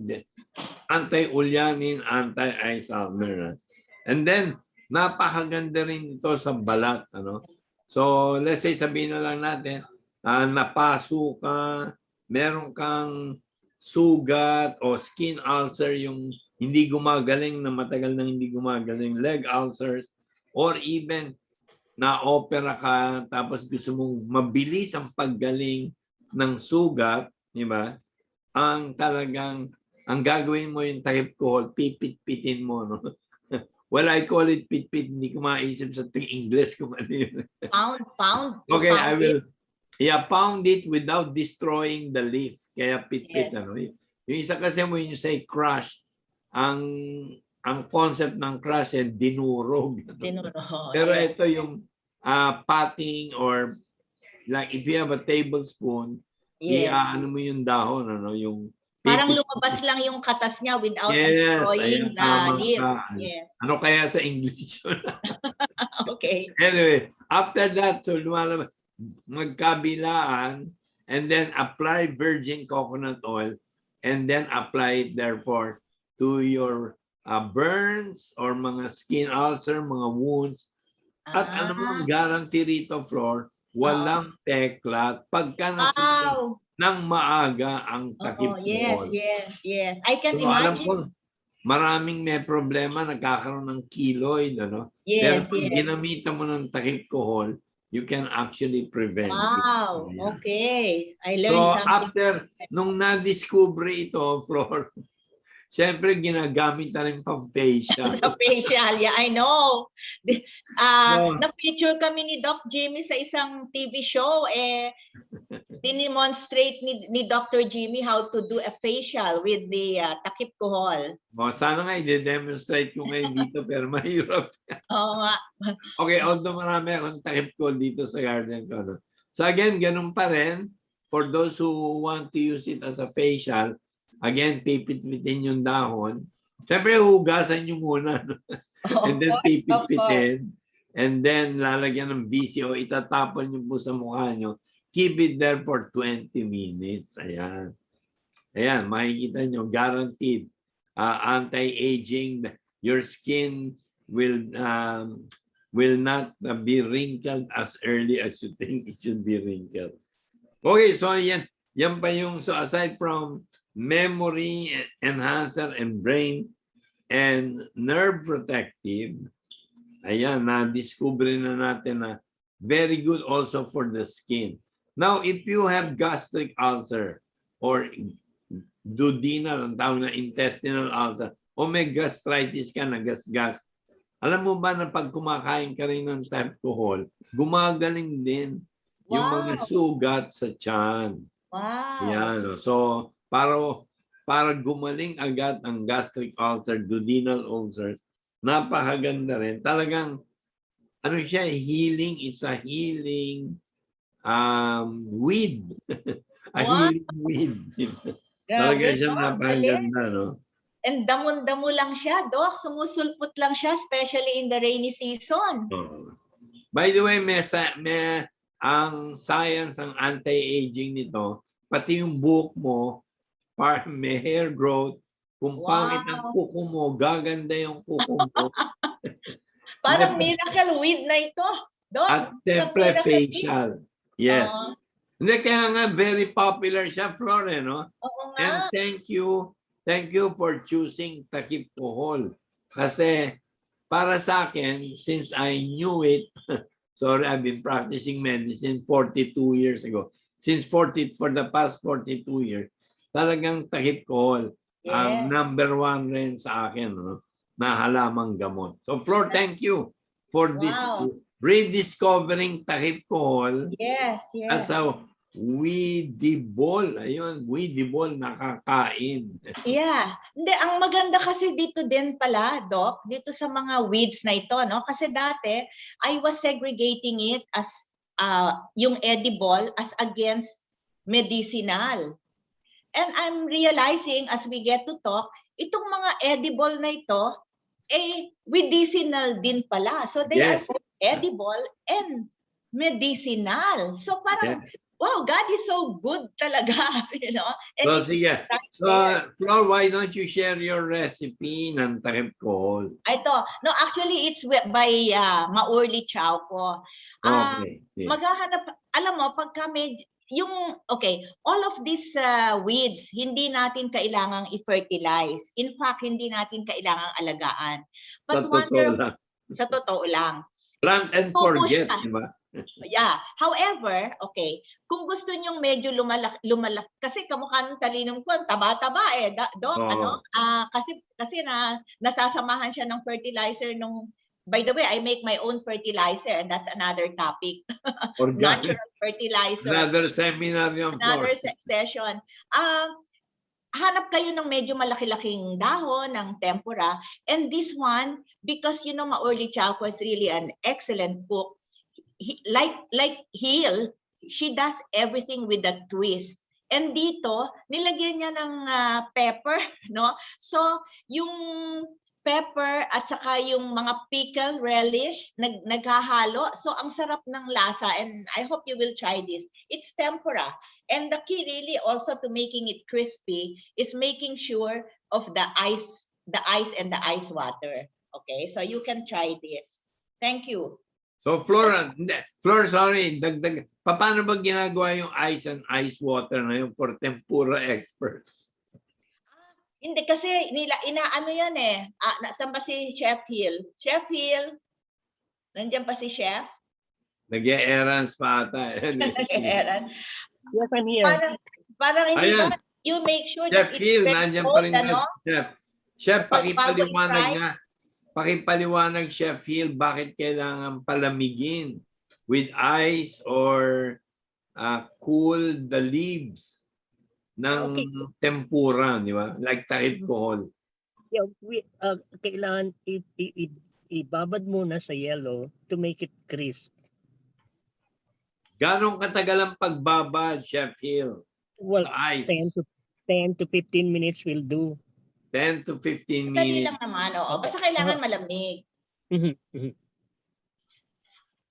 anti-ulyanin, anti-Alzheimer. And then, napakaganda rin ito sa balat. Ano? So, let's say, sabihin na lang natin, napaso ka, meron kang sugat o skin ulcer, yung hindi gumagaling na matagal nang hindi gumagaling, leg ulcers, or even na-opera ka tapos gusto mong mabilis ang paggaling ng sugat, di ba? Ang gagawin mo yung takip kohol, pipit-pitin mo, no? Well, I call it pit-pit, hindi ko maisip sa English kung ano yun. Pound. Okay, pound I will, pound it without destroying the leaf. Kaya pit-pit, Yes. ano? Yung isa kasi mo yung say crush, ang concept ng crush ay dinurog. Pero ito yung patting, or like if you have a tablespoon, ano mo yung dahon, ano, yung parang lumabas lang yung katas niya without destroying the leaves. Yes. Ano kaya sa English yun? Okay. Anyway, after that, so lumalabas, magkabilaan, and then apply virgin coconut oil, and then apply it therefore to your burns or mga skin ulcer, mga wounds. At ano ang guarantee rito, Flor? Walang teklat pagka nasusunod ng maaga ang takip kohol. Yes. I can So, alam imagine. ko, maraming may problema, nagkakaroon ng keloid, ano? Pero Yes, pag ginamitan mo ng takip kohol, you can actually prevent it. Okay. I learned So, something. after, nung na-discover ito, Flor, siyempre ginagamit na rin pang facial. Sa facial, yeah, I know. Na-feature kami ni Doc Jaime sa isang TV show. Dinemonstrate ni Dr. Jaime how to do a facial with the takip kohol. Sana nga i-demonstrate ko ngayon dito, pero mahirap. Oo nga. Okay, although marami akong takip kohol dito sa garden ko. No? So again, ganun pa rin. For those who want to use it as a facial, again, pipit-pitin yung dahon. Siyempre, hugasan nyo muna. No? And then pipit-pitin. And then lalagyan ng VCO, itatapon nyo po sa mukha nyo. Keep it there for 20 minutes. Ayan. Ayan, makikita nyo, guaranteed. Anti-aging. Your skin will not be wrinkled as early as you think it should be wrinkled. Okay, so yan pa yung, so aside from memory enhancer and brain and nerve protective, ayan, na-discover na natin na very good also for the skin. Now, if you have gastric ulcer or duodenal, ang tawag na intestinal ulcer, o may gastritis ka, nagasgas, alam mo ba na pag kumakain ka rin ng takip kohol, gumagaling din yung mga sugat sa tiyan. Wow. Yan. So, para gumaling agad ang gastric ulcer, duodenal ulcer, napakaganda rin. Talagang, ano siya, healing. It's a healing weed. Healing weed. Talaga siya napakaganda, no? And damon-damo lang siya, Doc. Sumusulpot lang siya, especially in the rainy season. By the way, may ang science, ang anti-aging nito, pati yung buhok mo, may hair growth, kung pangit ang kuko mo, gaganda yung kuko mo. Parang miracle weed na ito, Doc. At siyempre facial. Yes. Hindi, kaya nga very popular siya, Flor, no? Oo nga. And thank you for choosing takip kohol. Kasi para sa akin, since I knew it, sorry, I've been practicing medicine 42 years ago. For the past 42 years, talagang takip kohol ang number one rin sa akin, no? Na halamang gamot. So, Flor, thank you for this rediscovering takip kohol as a weedibol. Ayun, weedibol, nakakain. Yeah. Hindi, ang maganda kasi dito din pala, Doc, dito sa mga weeds na ito, no? Kasi dati, I was segregating it as yung edible as against medicinal. And I'm realizing as we get to talk, itong mga edible na ito, medicinal din pala. So they are both edible and medicinal. So parang wow, God is so good talaga, you know. And So, it's sige. right So, there. Flor, why don't you share your recipe ng takip kohol? Ito, no, actually it's by Maurli Chauco. Okay. Yeah. Maghahanap, alam mo, pagka okay, all of these weeds, hindi natin kailangang i-fertilize. In fact, hindi natin kailangang alagaan. But sa totoo lang. Plant and forget, di ba? Yeah. However, okay, kung gusto nyong medyo lumalak, kasi kamukha ng talinong ko, taba-taba eh. Dok, kasi nasasamahan siya ng fertilizer nung, by the way, I make my own fertilizer and that's another topic. Natural fertilizer. Another seminar yung Another session. Hanap kayo ng medyo malaki-laking dahon ng tempura. And this one, because you know, Maurli Chauco is really an excellent cook. Like Hill, she does everything with a twist. And dito, nilagyan niya ng pepper, no? So, yung pepper at saka yung mga pickle relish naghahalo. So, ang sarap ng lasa and I hope you will try this. It's tempura. And the key really also to making it crispy is making sure of the ice and the ice water. Okay, so you can try this. Thank you. So, Flor, sorry, dagdag. Paano ba ginagawa yung ice and ice water na yung for tempura experts? Hindi kasi inaano yan eh. Nasaan ba si Chef Hill? Chef Hill, nandiyan pa si Chef? Nag-e-errands pa ata. Nag-e-errands. Yes, I'm here. Parang hindi ba, you make sure Chef that it's Hill, very nandiyan cold, pa rin ano? Chef, pakipaliwanag nga. Pakipaliwanag, Chef Hill, bakit kailangan palamigin with ice or cool the leaves ng tempura, di ba? Like takip kohol. Yeah, kailangan ibabad muna sa yellow to make it crisp. Ganong katagal ang pagbabad, Chef Hill? Well, ice. 10 to 15 minutes will do. 10 to 15 minutes. Dali lang naman, oo. Basta kailangan malamig.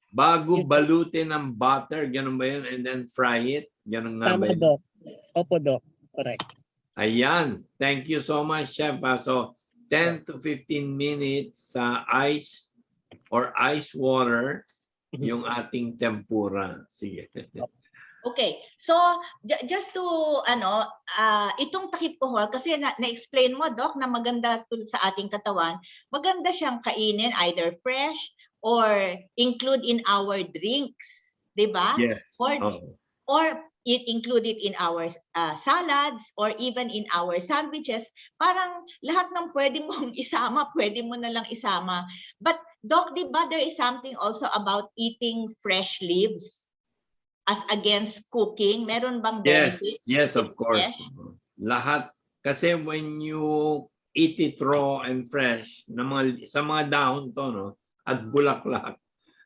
Bago balutin ng butter, ganun ba yun? And then fry it? Ganun nga ba yun? Doc. Opo, Doc. Correct. Ayan. Thank you so much, Chef. So, 10 to 15 minutes sa ice or ice water yung ating tempura. Sige. Okay. So, just to, itong takip kohol, kasi na-explain mo, Doc, na maganda sa ating katawan, maganda siyang kainin either fresh or include in our drinks. Diba? Yes. Or include it in our salads or even in our sandwiches. Parang lahat ng pwede mong isama, pwede mo na lang isama. But, Doc, diba there is something also about eating fresh leaves? As against cooking, meron bang benefit? Yes, of course. Lahat. Kasi when you eat it raw and fresh, sa mga dahon to, no, at bulaklak,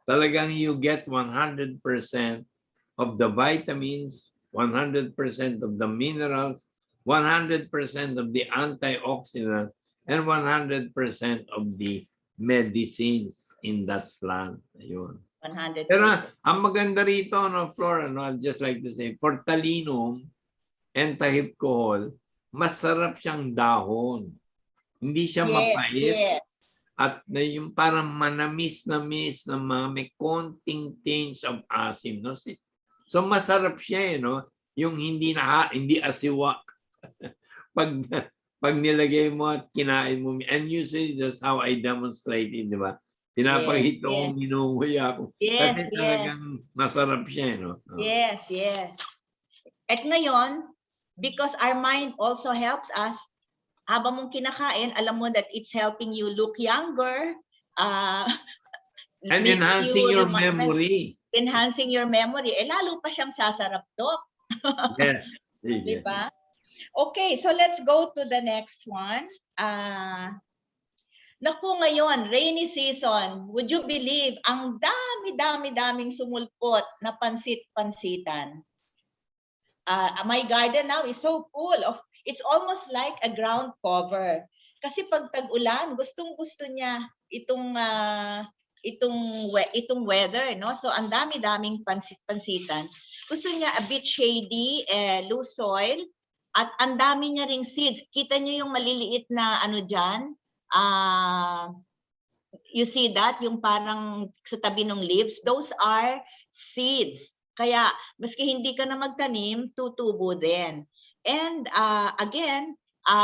talagang you get 100% of the vitamins, 100% of the minerals, 100% of the antioxidants, and 100% of the medicines in that plant. Ayun. 100%. Pero ang maganda rito, no, Flor, I'd just like to say, for talinum and takip kohol, masarap siyang dahon. Hindi siya mapait. Yes. At yung parang manamis-namis na may konting tinge of asim. No? So masarap siya, no? Yung hindi asiwa. pag nilagay mo at kinain mo. And usually that's how I demonstrate it, di ba? Pinapakita ko, minunguy ako. Kasi talagang masarap siya, no? Yes. At ngayon, because our mind also helps us, habang mong kinakain, alam mo that it's helping you look younger. And enhancing your memory. Enhancing your memory. Lalo pa siyang sasarap, Doc. Yes. Diba? Okay, so let's go to the next one. Naku, ngayon, rainy season, would you believe, ang daming sumulpot na pansit-pansitan. My garden now is so full of, it's almost like a ground cover. Kasi pag tag-ulan, gustong-gusto niya itong itong weather, no? So ang dami-daming pansitan. Gusto niya a bit shady, loose soil, at ang dami niya ring seeds. Kita niyo yung maliliit na ano diyan? You see that? Yung parang sa tabi ng leaves, those are seeds. Kaya maski hindi ka na magtanim, tutubo din. And again,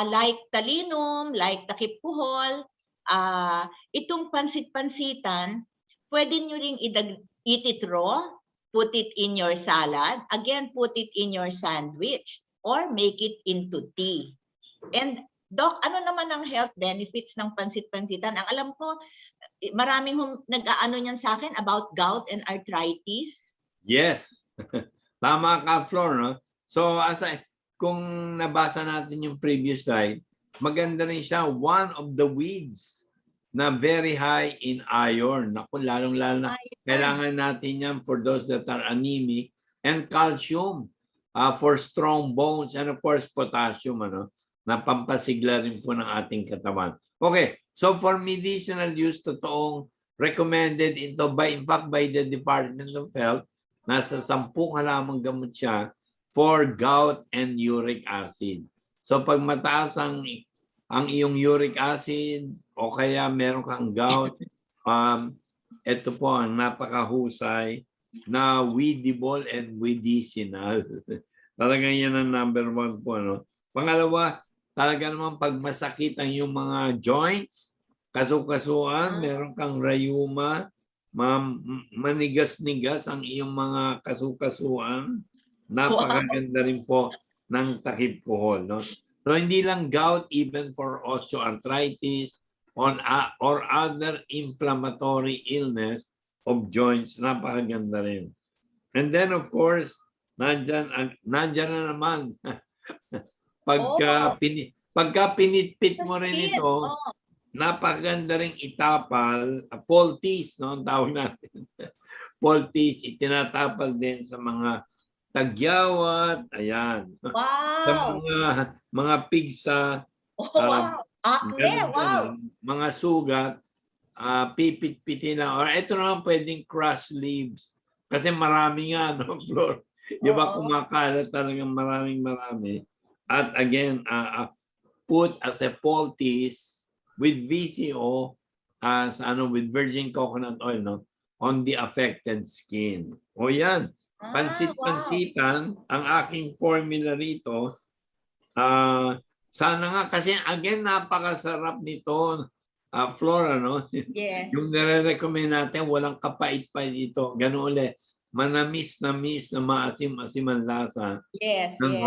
like talinum, like takip kuhol, itong pansit-pansitan, pwede nyo ring eat it raw, put it in your salad, again, put it in your sandwich, or make it into tea. And Doc, ano naman ang health benefits ng pansit-pansitan? Ang alam ko, maraming nag-aano niyan sa akin about gout and arthritis. Yes. Tama ka, Flor, no? So, kung nabasa natin yung previous slide, maganda rin siya, one of the weeds na very high in iron. Naku, lalong-lalo na kailangan natin yan for those that are anemic, and calcium for strong bones, and of course, potassium, na pampasigla rin po ng ating katawan. Okay, so for medicinal use, totoong recommended ito in fact by the Department of Health. Nasa 10 halamang gamot siya for gout and uric acid. So pag mataas ang iyong uric acid o kaya meron kang gout, ito po ang napakahusay na weedible and weedicinal. Talagang yan ang number 1 po. Pangalawa, talaga naman pag masakit ang iyong mga joints, kasukasuan, meron kang rayuma, manigas-nigas ang iyong mga kasukasuan, napakaganda rin po ng takip kuhol. So hindi lang gout, even for osteoarthritis or other inflammatory illness of joints, napakaganda rin. And then of course, nandyan na naman, pagka pinitpit mo rin ito, napakaganda ring itapal, poultice, no? Ang tawag natin. Poultice, itinatapal din sa mga tagyawat, ayan. Wow! Sa mga pigsa, Acne, wow! mga sugat, pipit-pitin na. Or ito naman pwedeng crush leaves. Kasi marami nga, no, Flor? Di ba kumakalat talagang marami. At again, put as a poultice with VCO as with virgin coconut oil, no, on the affected skin. O yan, pansit-pansitan, ang aking formula rito. Sana nga kasi again napakasarap nito, Flora, no? Yes. Yung nire-recommend natin, walang kapait-pait ito. Ganun ulit. Manamis-namis na maasim-asim ang lasa. Yes, ng yes.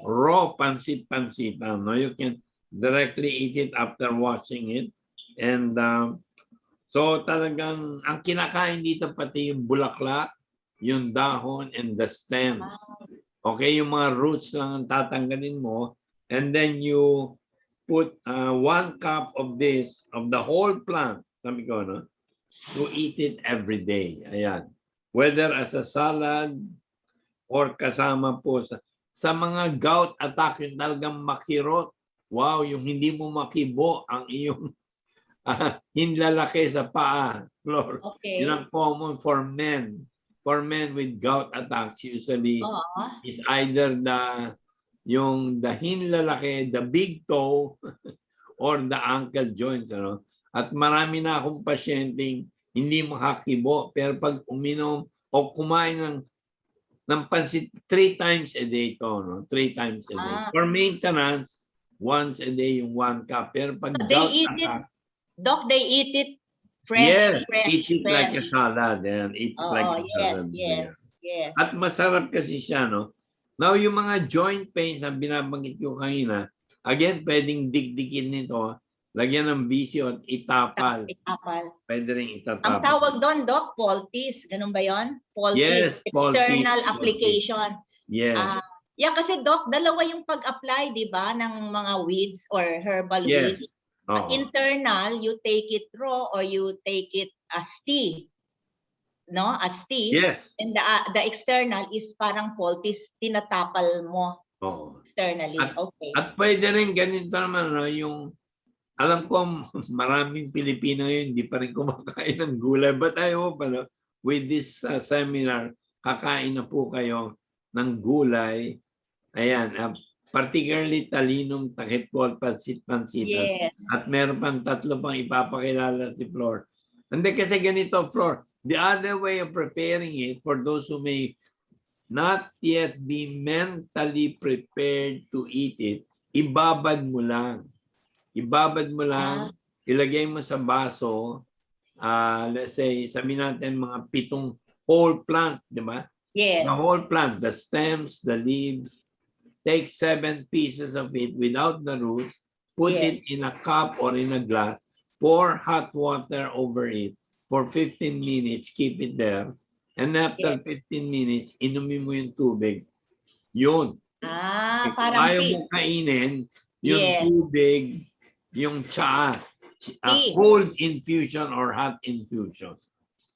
raw pansit-pansitan. No? You can directly eat it after washing it. And so talagang ang kinakain dito pati yung bulaklak, yung dahon, and the stems. Okay, yung mga roots lang ang tatanggalin mo. And then you put 1 cup of this, of the whole plant, sabi ko, no? To eat it every day. Ayan. Whether as a salad or kasama po sa mga gout attack, yung talagang makirot. Wow, yung hindi mo makibo ang iyong hinlalaki sa paa, Flor. Okay. Yun ang common for men. For men with gout attacks, usually it's either the hinlalaki, the big toe, or the ankle joints. At marami na akong pasyenteng hindi makakibo. Pero pag uminom o kumain ng pansit 3 times a day ito, no? 3 times a day. For maintenance, once a day yung 1 cup. Pero pag gout attack, Doc, they eat it fresh. yes, fresh, eat it fresh. like a salad. And eat it like a salad. Yes. At masarap kasi siya, no? Now, yung mga joint pains na binabanggit ko kanina, again, pwedeng digdigin nito. Lagyan ng bisyo at itapal. Pwede rin itatapal. Ang tawag doon, Doc, poultice. Ganun ba yun? Poultice. Yes, External poultice. application. Yes. Yeah, kasi Doc, dalawa yung pag-apply, di ba, ng mga weeds or herbal Yes. weeds. Internal, you take it raw or you take it as tea. No? As tea. Yes. And the external is parang poultice. Tinatapal mo externally. Okay. At pwede rin ganito naman, no, yung alam ko maraming Pilipino yun, hindi pa rin kumakain ng gulay. But I hope, with this seminar, kakain na po kayo ng gulay. Ayan, particularly talinong, takipol, pansit-pansitan. Yes. At meron pang 3 pang ipapakilala si Flor. Hindi kasi ganito, Flor. The other way of preparing it, for those who may not yet be mentally prepared to eat it, ibabad mo lang. Ibabad mo lang, ilagay mo sa baso, let's say, sabihin natin mga 7 whole plant, di ba? Yes. The whole plant, the stems, the leaves, take 7 pieces of it without the roots, put Yes. it in a cup or in a glass, pour hot water over it for 15 minutes, keep it there, and after 15 minutes, inumin mo yung tubig. Yun. Parang Ayaw tea. mo kainin yung Yes. tubig, yung tsaa, Tea. cold infusion or hot infusion.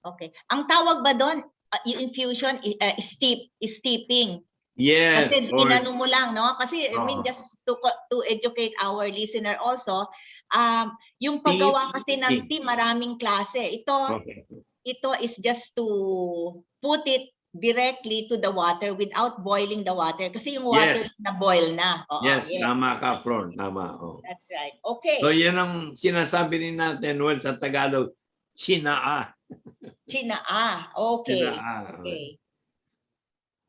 Okay. Ang tawag ba doon, yung infusion, steeping? Yes. Kasi or- inano mo lang, no? Kasi I mean, Oo. just to educate our listener also, yung Steep paggawa kasi ng eating. tea, maraming klase. Okay. Ito is just to put it directly to the water without boiling the water. Kasi yung water Yes. na boil na. Oo, Yes, tama ka, Flor. Tama. Oh. That's right. Okay. So yan ang sinasabi rin natin, well, sa Tagalog, chinaa. Chinaa. Okay. Chinaa. Okay.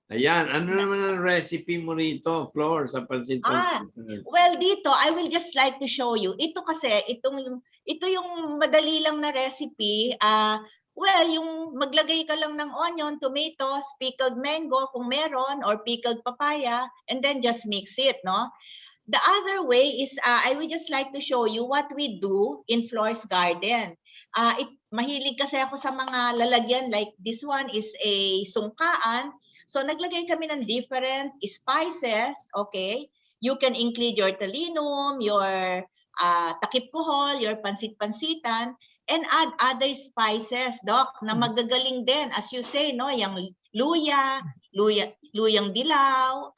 Ayan, ano naman ang recipe mo rito, Flor, sa pansit? Well, dito, I will just like to show you. Ito kasi, ito yung madali lang na recipe. Well, yung maglagay ka lang ng onion, tomatoes, pickled mango kung meron, or pickled papaya, and then just mix it, no? The other way is, I would just like to show you what we do in Flor's garden. Mahilig kasi ako sa mga lalagyan, like this one is a sungkaan. So naglagay kami ng different spices, okay? You can include your talinum, your takip kohol, your pansit-pansitan, and add other spices, Doc, na magagaling din. As you say, no, yung luyang dilaw,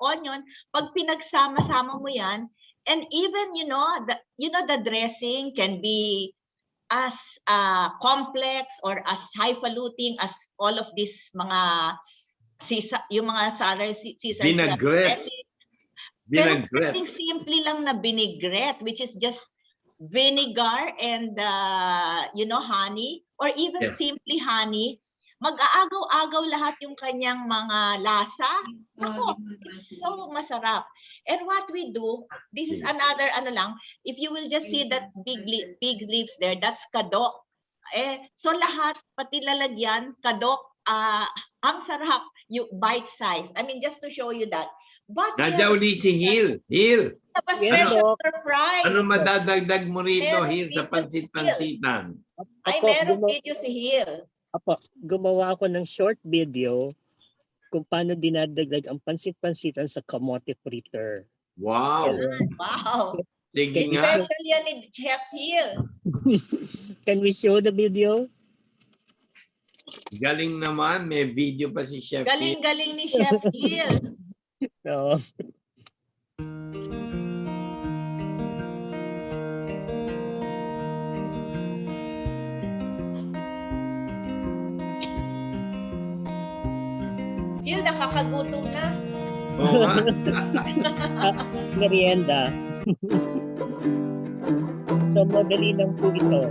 onion, pag pinagsama-sama mo yan, and even, the dressing can be as complex or as highfalutin as all of these mga yung mga Caesar Vinaigrette. Pero pwedeng simple lang na vinaigrette, which is just vinegar and honey, or even simply honey. Mag-aagaw-agaw lahat yung kanyang mga lasa. Ako, it's so masarap. And what we do, this is another if you will just see that big leaves there, that's kadok. So lahat, pati lalagyan, kadok, ang sarap, yung bite size. I mean, just to show you that. But Nadya uli si Hill. a special surprise. Ano madadagdag mo rito, Meron Hill, sa video si pansit-pansitan? Ay, meron video si Hill. Apo, gumawa ako ng short video kung paano dinadagdag ang pansit-pansitan sa kamote fritter. Wow. Wow. Sige nga. Special yan ni Chef Hill. Can we show the video? Galing naman. May video pa si Chef Hill. Galing-galing ni Chef Hill. No. Hill, nakakagutom na. Oo nga. Merienda. So, madali lang po ito.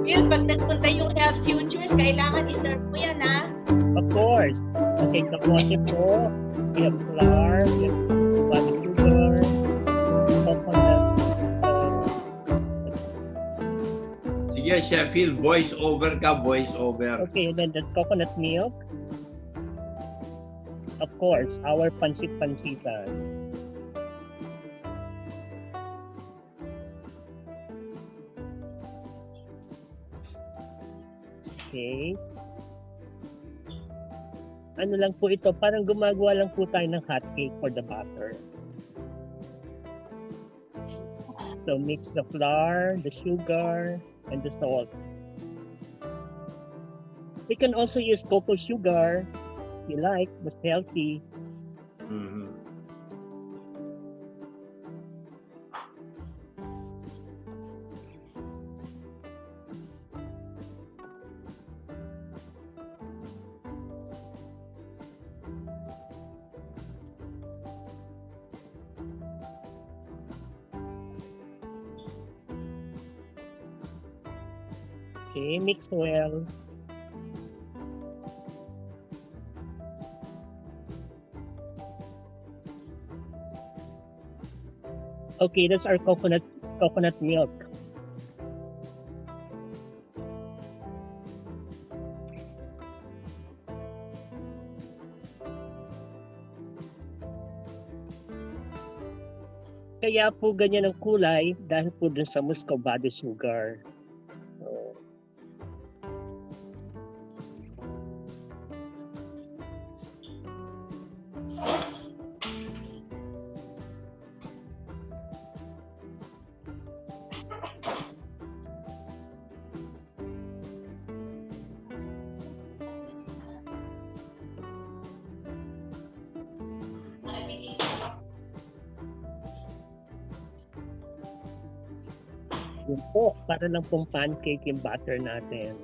Hill, pag nagpunta yung Health Futures, kailangan iserve mo yan, ha? Of course. Okay, kamote po. We have flour. We have body sugar. Coconut. Sige, Chef Hill. Voice over ka. Voice over. Okay, then that's coconut milk. Of course, our pansit-pansitan. Okay. Ano lang po ito, parang gumagawa lang po tayo ng hot cake for the batter. So mix the flour, the sugar, and the salt. We can also use cocoa sugar if you like, mas healthy. Mhm. Okay, mix well. Okay, that's our coconut milk. Kaya po ganyan ang kulay dahil po dun sa muscovado sugar. So, yun po, para lang pong pancake yung butter natin.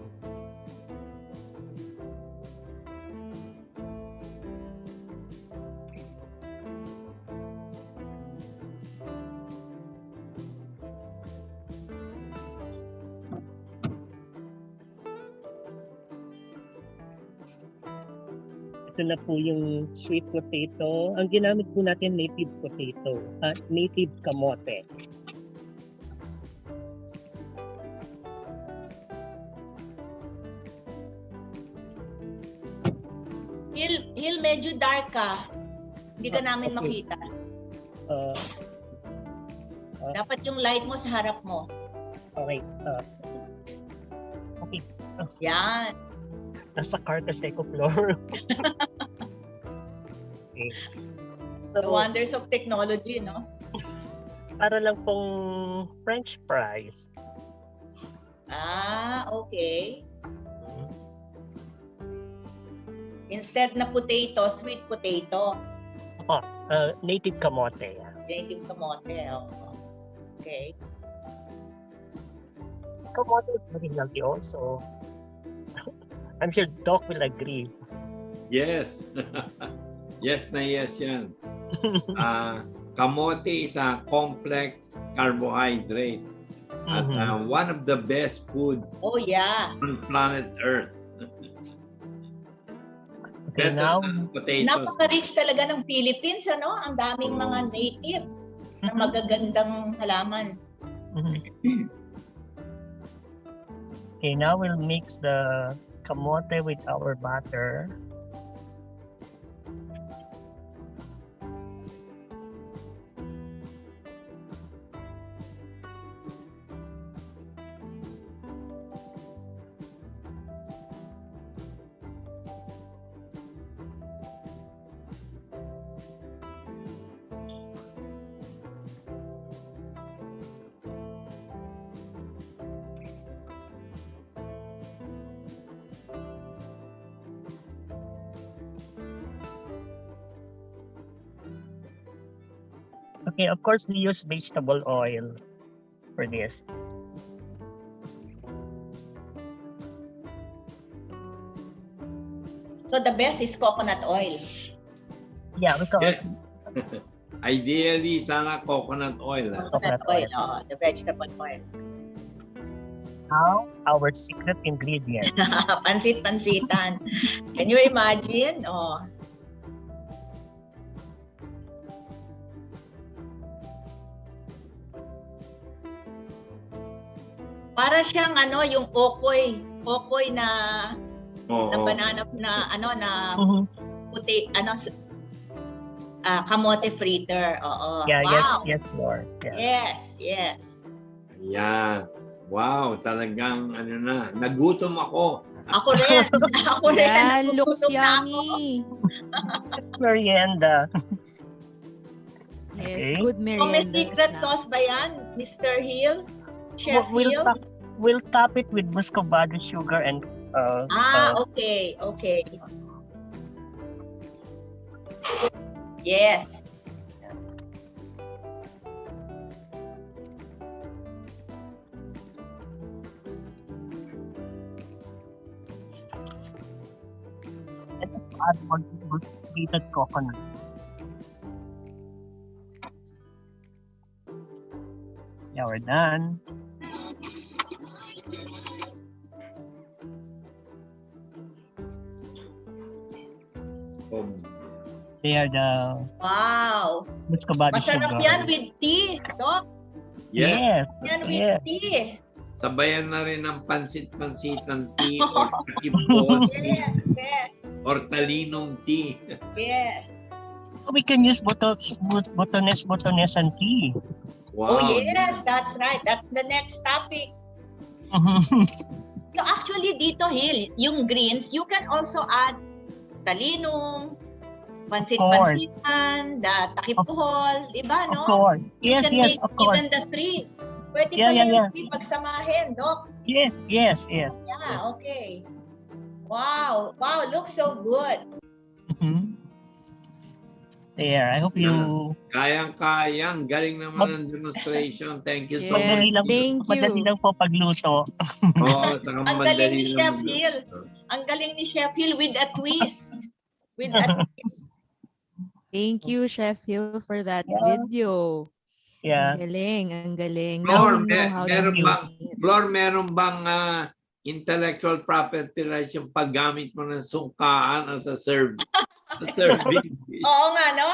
Ito na po yung sweet potato. Ang ginamit po natin native potato, native kamote. Hill, medyo dark ka. Hindi ka namin Okay. makita. Uh, Dapat yung light mo sa harap mo. okay. Okay. Yan. Nasa car kasi ko, Flor. Okay. The So, wonders of technology, no? para lang pong French fries. Ah, okay. Instead na potato, sweet potato. Native kamote. Native kamote. Oh. Okay. Kamote is very healthy also. I'm sure Doc will agree. Yes. Yes na yes yan. Kamote is a complex carbohydrate at one of the best food Oh, yeah. on planet Earth. Okay, now, Potatoes. Napaka-rich talaga ng Philippines, ano? Ang daming mga native na magagandang halaman. okay, now we'll mix the kamote with our butter. Okay, of course, we use vegetable oil for this. So the best is coconut oil. Yeah, because Yes. Ideally, sana coconut oil. Coconut oil, oh, the vegetable oil. now our secret ingredient. Pansit-pansitan. Can you imagine? Oh. Para siyang ano, yung okoy na banana na puti, kamote fritter. Oo. Yeah, Wow. yes, Lord. Yeah. Yes. Yan. Wow, talagang nagutom ako. Ako rin. Yan, looks Nagugutom na ako. yummy. Merienda. Yes, Okay. good Oh, may merienda. secret snack. sauce ba yan, Mr. Hill? Chef We'll Hill? top it with muscovado sugar and Okay. Yes. add 1 tablespoon treated coconut. Yeah, we're done. They are the Wow. what's kabady Masarap sugar. yan with tea, Doc. Yes. Yan with Yes. tea. Sabayan na rin ng pansit-pansitan tea or takipon tea Yes, yes, or talinong tea. yes. We can use botones and tea. Wow. Oh, yes, that's right. That's the next topic. No, actually, dito, Hill, yung greens, you can also add talinong, pansit-pansitan, the takip-kuhol, diba, Of no? course. You Yes, can yes, make of course. even the three. Pwede Yeah, pala yeah, yung three pagsamahin, Doc. Yes, yes, yes. Yeah, okay. Wow, wow, looks so good. Mhm. There, I hope you... Kayang-kayang. Galing naman ng demonstration. Thank you so Yes, much. thank Madali you. lang po pagluto. Oo, saka Ang galing madali ni Chef lang. Hill. Ang galing ni Chef Hill with a twist. With a twist. Thank you, Chef Hill, for that Yeah. video. Yeah. Ang galing, ang galing. Flor, Now we know how to meron do bang, it. Flor, meron bang intellectual property rights yung paggamit mo ng sungkaan as a serving? Oo nga, no?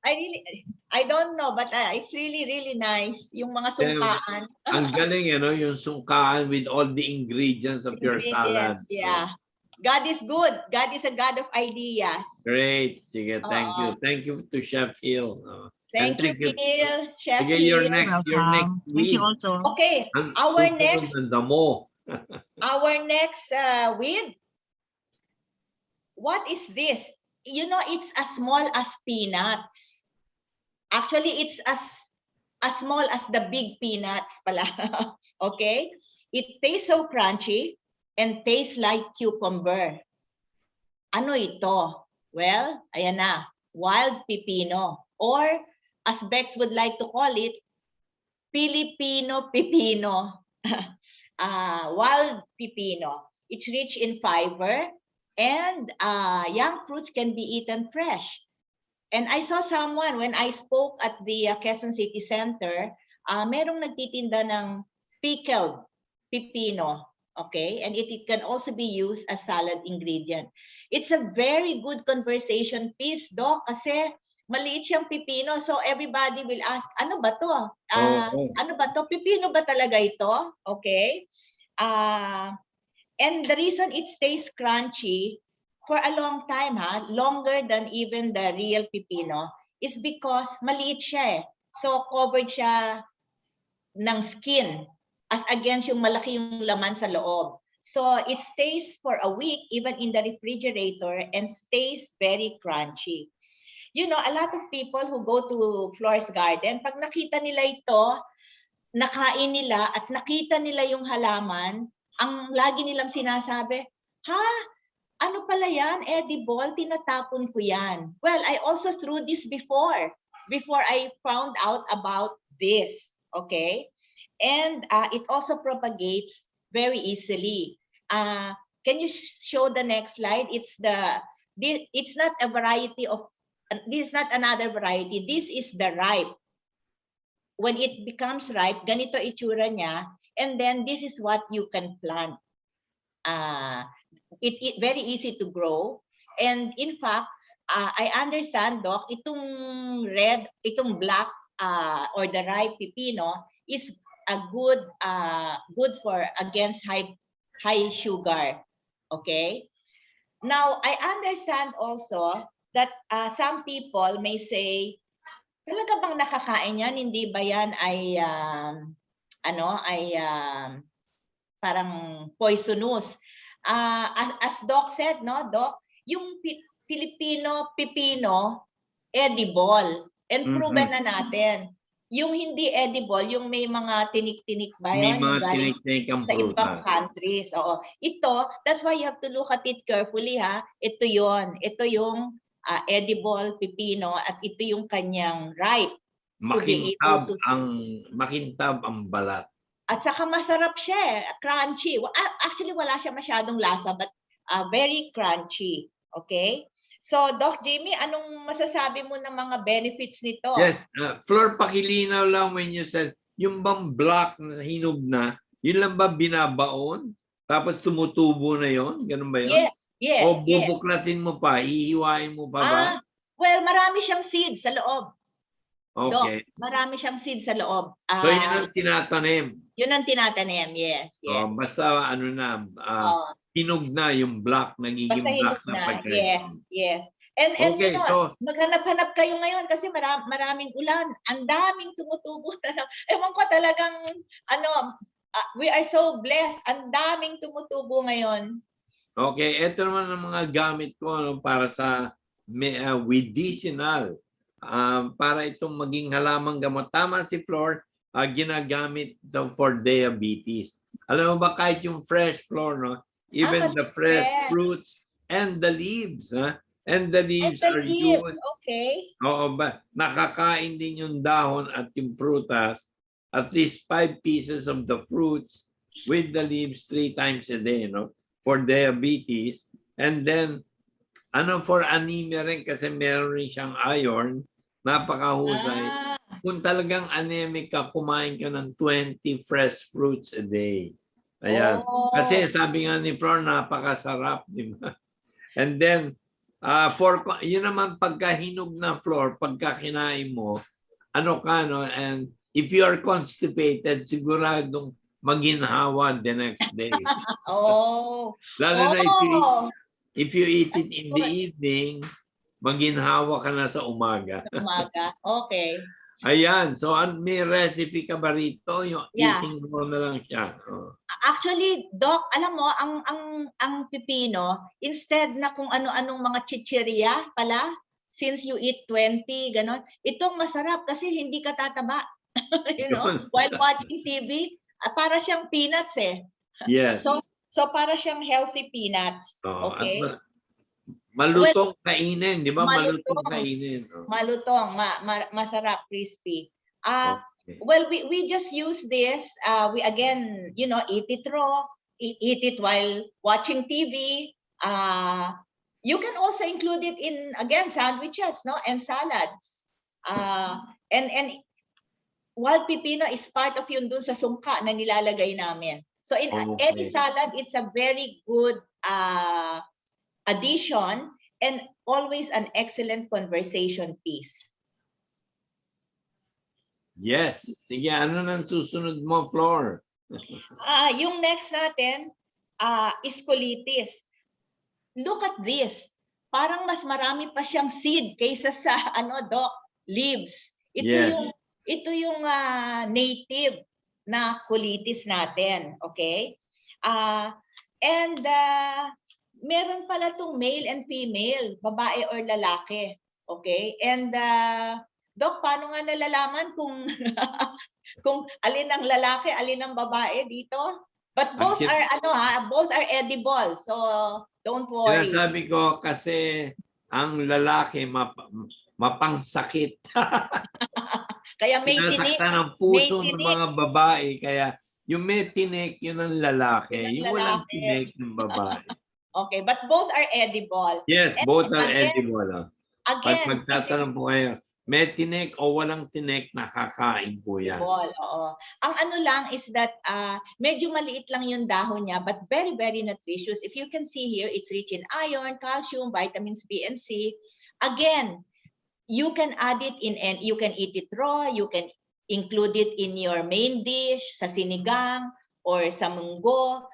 I don't know, but it's really, really nice. Yung mga sungkaan. Ang galing, yung sungkaan with all the ingredients of your salad. Ingredients, yeah. God is good. God is a God of ideas. Great. Sige, thank you. Thank you to Chef Hill. Thank you, Hill. Chef Sige, Hill. your next Welcome. Thank week. you also. Okay, Ang our susunod next, ng damo. weed. What is this? You know, it's as small as peanuts. Actually, it's as small as the big peanuts pala. Okay? It tastes so crunchy and tastes like cucumber. Ano ito? Well, ayan na. Wild pipino. Or, as Bex would like to call it, Filipino pipino. Wild pipino. It's rich in fiber and young fruits can be eaten fresh. And I saw someone when I spoke at the Quezon City Center, merong nagtitinda ng pickled pipino. Okay, and it can also be used as salad ingredient. It's a very good conversation piece, Doc, kasi maliit siyang pipino. So everybody will ask, ano ba to? Ano ba to? Pipino ba talaga ito? Okay. And the reason it stays crunchy for a long time, longer than even the real pipino, is because maliit siya eh. So covered siya ng skin as against yung malaki yung laman sa loob. So it stays for a week even in the refrigerator and stays very crunchy. You know, a lot of people who go to Flor's garden, pag nakita nila ito, nakain nila at nakita nila yung halaman, ang lagi nilang sinasabi, ano pala yan? Edible, tinatapon ko yan. Well, I also threw this before I found out about this, okay? And it also propagates very easily. Can you show the next slide? It's not a variety of, this is not another variety. This is the ripe. When it becomes ripe, ganito itsura niya, and then this is what you can plant. It very easy to grow. And in fact, I understand, Doc, itong black or the ripe pipino is a good for against high sugar. Okay. Now I understand also that some people may say, talaga bang nakakain yan? Hindi ba yan ay parang poisonous? As Doc said, no, Doc, yung Filipino pipino edible and proven na natin. Yung hindi edible, yung may mga tinik-tinik ba yun? May mga tinik-tinik ang sa ibang countries. Oo. Ito, that's why you have to look at it carefully, ha? Ito yon. Ito yung edible pipino at ito yung kanyang ripe. Makintab ang balat. At saka masarap siya, crunchy. Actually, wala siya masyadong lasa, but very crunchy. Okay? So, Doc Jaime, anong masasabi mo ng mga benefits nito? Yes, Flor, pakilinaw lang when you said, yung bang black na hinog na, yun lang ba binabaon? Tapos tumutubo na yon? Ganun ba yun? Yes. Yes, O yes. bubuklatin mo pa? Ihiwain mo pa ba? Well, marami siyang seed sa loob. Okay. Doc, marami siyang seed sa loob. So yun ang tinatanim. Yun ang tinatanim, yes, yes. Basta ano na, hinog na yung black, nagiging Basta black hinog na na, pagka. yes, yes. And Okay, you know, so maghanap-hanap kayo ngayon kasi maraming ulan. Ang daming tumutubo. Ewan ko talagang, we are so blessed. Ang daming tumutubo ngayon. okay, ito naman ang mga gamit ko para sa Weedicinal. Para itong maging halamang gamot. Tama si Flor, ginagamit ito for diabetes. Alam mo ba kahit yung fresh Flor, no? Even the fresh fruits and the leaves, and the leaves are used. Okay. Oo ba? Nakakain din yung dahon at yung prutas. At least 5 pieces of the fruits with the leaves 3 times a day, no? For diabetes. And then, for anemia rin kasi meron rin siyang iron. Napakahusay. Kung talagang anemic ka, kumain ka ng 20 fresh fruits a day. Ayan. Kasi sabi nga ni Flor, napakasarap, di ba? And then, yun naman pagkahinog na Flor, pagka kinain mo, and if you are constipated, siguradong maginhawa the next day. Lalo na if you eat it in the evening, maginhawa ka na sa umaga. Okay. Ayan, so may recipe ka ba rito? Yung eating mo na lang siya. Actually, Doc, alam mo, ang pipino, instead na kung ano-anong mga chichirya pala, since you eat 20, ganon, itong masarap kasi hindi ka tataba. You know, while watching TV, para siyang peanuts eh. Yes. So para siyang healthy peanuts. Okay? Malutong kainin, di ba? Malutong kainin. Malutong, masarap, crispy. Well, we just use this. We again, eat it raw, eat it while watching TV. You can also include it in, again, sandwiches, no, and salads. And wild pipino is part of yun dun sa sungka na nilalagay namin. So in any salad, it's a very good addition and always an excellent conversation piece. Yes. Sige, ano nang susunod mo, Flor? Yung next natin is colitis. Look at this. Parang mas marami pa siyang seed kaysa sa Doc, leaves. Ito yung native na colitis natin, okay? And meron pala tong male and female, babae or lalaki, okay? And Doc, paano nga nalalaman kung kung alin ang lalaki, alin ang babae dito? But both both are edible. So don't worry. Sinasabi ko kasi ang lalaki mapangsakit. Kaya may tinik. Sinasaktan ang puso ng mga babae. Kaya yung may tinik, yun ang lalaki. Yung walang tinik ng babae. Okay, but both are edible. Yes, both are edible. Again, pagtatanong po kayo, may tinik o walang tinik, nakakain po yan. Oo. Ang ano lang is that medyo maliit lang yung dahon niya but very, very nutritious. If you can see here, it's rich in iron, calcium, vitamins B and C. Again, you can add it in and you can eat it raw, you can include it in your main dish, sa sinigang or sa munggo,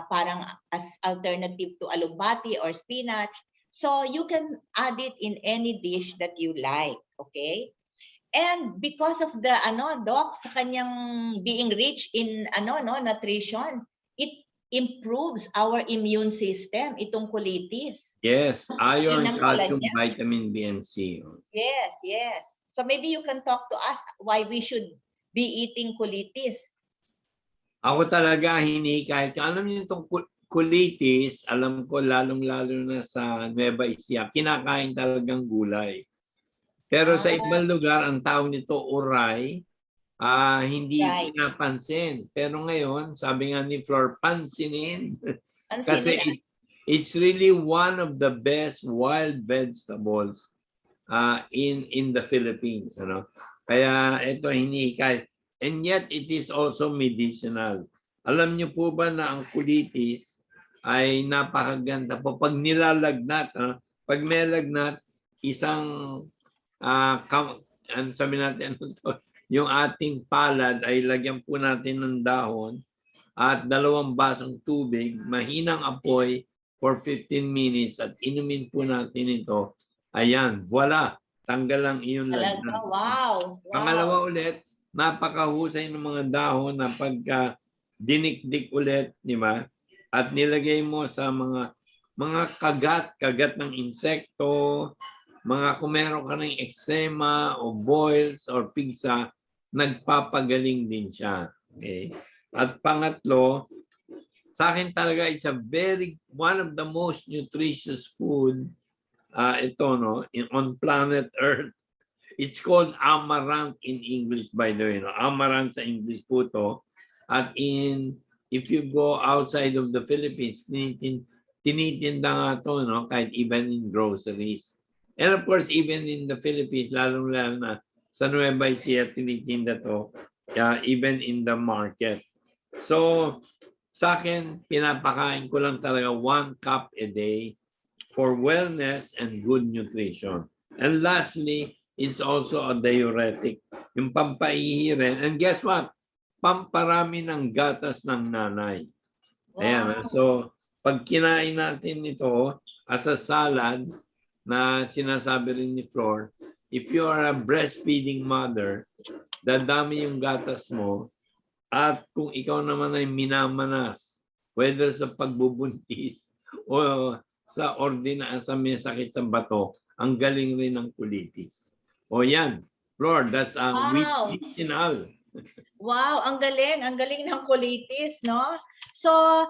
parang as alternative to alugbati or spinach. So you can add it in any dish that you like, okay? And because of the Doc, sa kanyang being rich in nutrition, it improves our immune system, itong colitis. Yes, iron, calcium, vitamin B and C. Yes. So maybe you can talk to us why we should be eating colitis. Ako talaga hinikayat. Alam niyo itong colitis, alam ko lalong-lalo na sa Nueva Ecija, kinakain talagang gulay. Pero sa ibang lugar, ang tawag nito uray, hindi pinapansin. Pero ngayon, sabi nga ni Flor, pansinin. Kasi it's really one of the best wild vegetables in the Philippines. Kaya ito hinikayat. And yet, it is also medicinal. Alam niyo po ba na ang colitis, ay napakaganda po. Pag nilalagnat, pag may lagnat, isang, ano sabi natin, ano to, yung ating palad ay lagyan po natin ng dahon at 2 basong tubig, mahinang apoy for 15 minutes at inumin po natin ito. Ayan, voila, tanggal ang iyong Talaga, lagnat. wow. Pangalawa ulit, napakahusay ng mga dahon na pagka dinikdik ulit, di ba? At nilagay mo sa mga kagat ng insekto, mga kung meron ka ng eczema o boils or pigsa, nagpapagaling din siya. Okay? At pangatlo, sa akin talaga it's one of the most nutritious food ito no on planet Earth. It's called amaranth in English, by the way. No? Amaranth sa English po to. At if you go outside of the Philippines, tinitinda nga to, no? Kahit even in groceries. And of course, even in the Philippines, lalong-lalo na sa Nueva Ecija, tinitinda to, even in the market. So, sa akin, pinapakain ko lang talaga 1 cup a day for wellness and good nutrition. And lastly, it's also a diuretic. Yung pampaihi rin. And guess what? Pamparami ng gatas ng nanay. Ayan. Wow. So, pag kinain natin ito as a salad na sinasabi rin ni Flor, if you are a breastfeeding mother, dadami yung gatas mo at kung ikaw naman ay minamanas, whether sa pagbubuntis o sa may sakit sa bato, ang galing rin ng colitis. O yan, Flor, that's ang Wow. Weedicinal. Wow, ang galing ng colitis, no? So,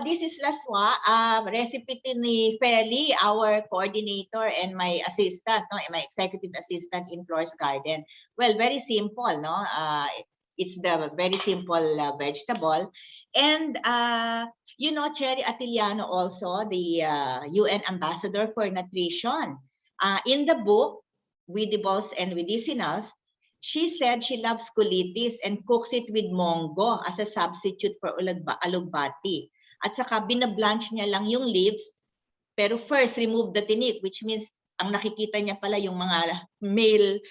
this is laswa, recipe ni Feli, our coordinator and my assistant, no, my executive assistant in Flor's Garden. Well, very simple, no? It's the very simple vegetable. And, Cherry Atiliano also, the UN Ambassador for Nutrition. In the book, Weedibles and Weedicinals, she said she loves colitis and cooks it with mongo as a substitute for alugbati. At saka binablanch niya lang yung leaves, pero first remove the tinik, which means ang nakikita niya pala yung mga male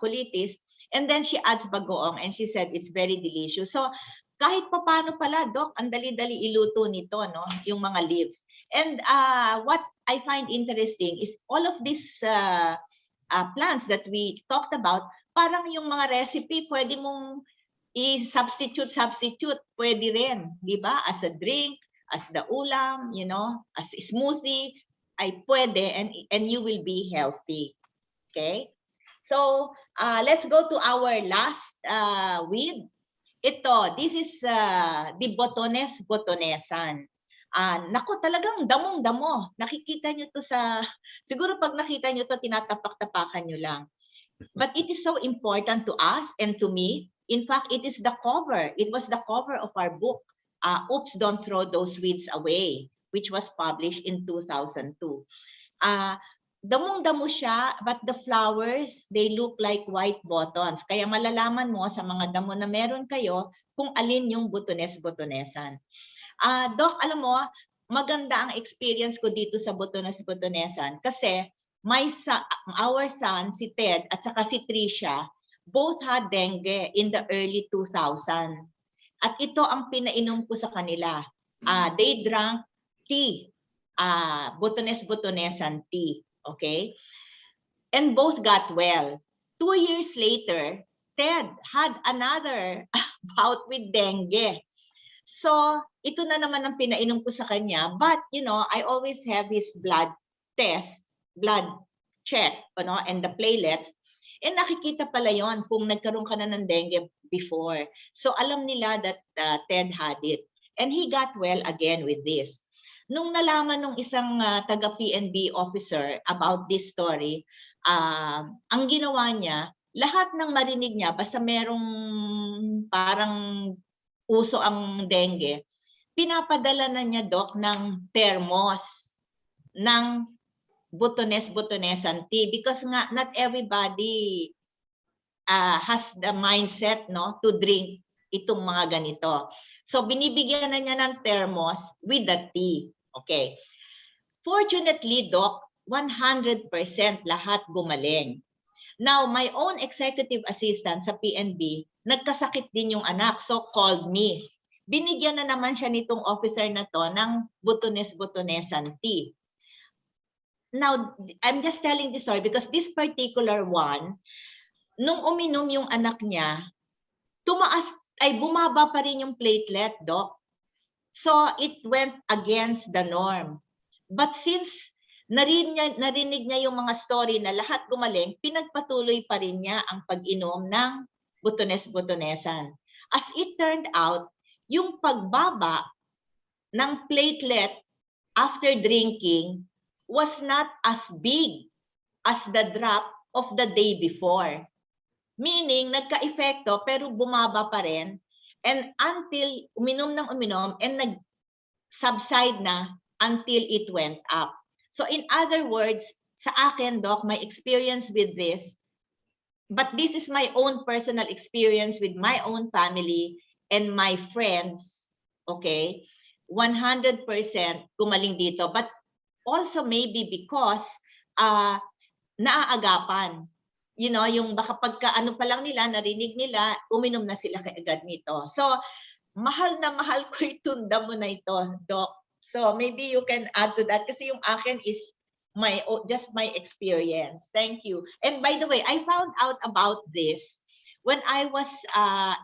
colitis. And then she adds bagoong and she said it's very delicious. So kahit paano pala, Doc, ang dali-dali iluto nito, no? Yung mga leaves. And what I find interesting is all of these plants that we talked about, parang yung mga recipe, pwede mong i-substitute, pwede rin, di ba? As a drink, as the ulam, as a smoothie, ay pwede and you will be healthy. Okay? So, let's go to our last weed. This is the botonesan. Naku, talagang damong-damo. Nakikita nyo to siguro pag nakita nyo to, tinatapak-tapakan nyo lang. But it is so important to us and to me. In fact, it is the cover. It was the cover of our book, Oops, Don't Throw Those Weeds Away, which was published in 2002. Damong-damo siya, but the flowers, they look like white buttons. Kaya malalaman mo sa mga damo na meron kayo kung alin yung botonesan. Doc, alam mo, maganda ang experience ko dito sa botonesan kasi our son, si Ted, at saka si Tricia, both had dengue in the early 2000. At ito ang pinainom ko sa kanila. They drank tea, botonesan tea. Okay? And both got well. 2 years later, Ted had another bout with dengue. So, ito na naman ang pinainom ko sa kanya. But, I always have his blood check, and the platelets. And nakikita pala yon kung nagkaroon ka na ng dengue before. So, alam nila that Ted had it. And he got well again with this. Nung nalaman nung isang taga-PNB officer about this story, ang ginawa niya, lahat ng marinig niya, basta merong parang uso ang dengue, pinapadala na niya, Doc, ng thermos ng botonesan tea because nga not everybody has the mindset, no, to drink itong mga ganito. So binibigyan na niya ng thermos with the tea. Okay. Fortunately, Doc, 100% lahat gumaling. Now, my own executive assistant sa PNB, nagkasakit din yung anak, so called me. Binigyan na naman siya nitong officer na to ng butones-butonesan tea. Now, I'm just telling this story because this particular one, nung uminom yung anak niya, bumaba pa rin yung platelet, Doc. So, it went against the norm. But since narinig niya yung mga story na lahat gumaling, pinagpatuloy pa rin niya ang pag-inom ng butones-butonesan. As it turned out, yung pagbaba ng platelet after drinking was not as big as the drop of the day before. Meaning, nagka-epekto pero bumaba pa rin and until uminom and nag-subside na until it went up. So in other words, sa akin, Doc, my experience with this, but this is my own personal experience with my own family and my friends, okay, 100% gumaling dito. But also maybe because naaagapan. You know, yung baka pagka ano pa lang nila, narinig nila, uminom na sila kaagad nito. So, mahal na mahal ko itong damo na ito, Doc. So, maybe you can add to that kasi yung akin is just my experience. Thank you. And by the way, I found out about this when I was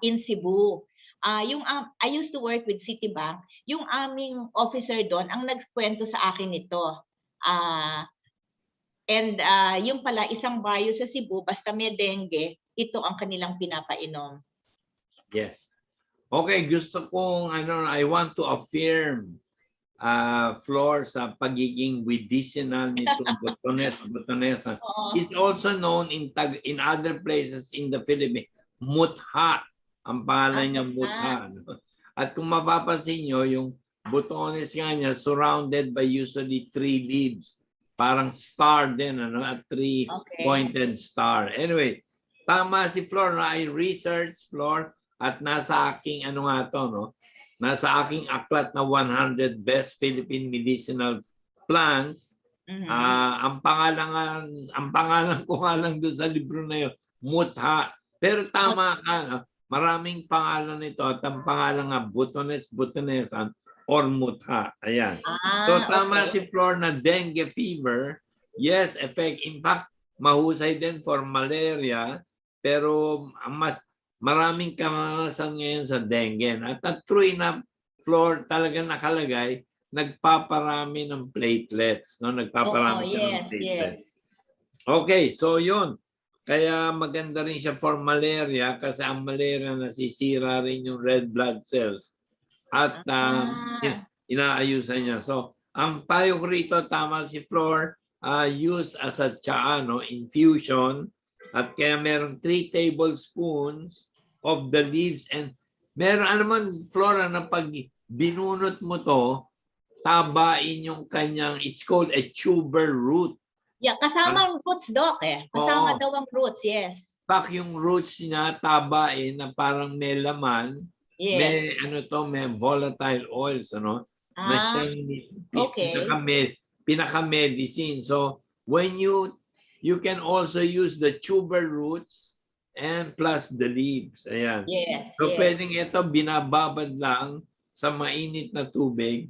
in Cebu. I used to work with Citibank. Yung aming officer doon ang nagkwento sa akin nito. And yung pala, isang baryo sa Cebu, basta may dengue, ito ang kanilang pinapainom. Yes. Okay, gusto kong, I want to affirm, Flor, sa pagiging medicinal nitong butonesa. It's also known in other places in the Philippines, mutha. Ang pangalan niya mutha. At kung mapapansin nyo, yung butones nga niya surrounded by usually 3 leaves. Parang star din, at 3-pointed star. Anyway, tama si Flor, I research, Flor, at nasa aking, nasa aking aklat na 100 best Philippine medicinal plants. Ang pangalan ko nga lang doon sa libro na yun, mutha. Pero tama ka, maraming pangalan nito at ang pangalan nga butonesan or mutha. Ayan. So tama si Flor na dengue fever. Yes, effect. In fact, mahusay din for malaria. Pero maraming kamanasan ngayon sa dengue. At true na, Flor, talaga nakalagay, nagpaparami ng platelets. No? Nagpaparami ng platelets. Yes. Okay, so yun. Kaya maganda rin siya for malaria kasi ang malaria nasisira rin yung red blood cells. At inaayusan niya. So, ang payo ko rito, tama si Flor, use as a infusion. At kaya meron 3 tablespoons of the leaves. And meron, Flora, na pag binunot mo to, tabain yung kanyang, it's called a tuber root. Yeah, kasama ang roots, Doc, Kasama daw ang roots, yes. Pak yung roots niya, tabain na parang may laman. Yes. May volatile oils, na pinaka-medicine. So, when you can also use the tuber roots and plus the leaves. Ayan. Yes. So, pwedeng ito binababad lang sa mainit na tubig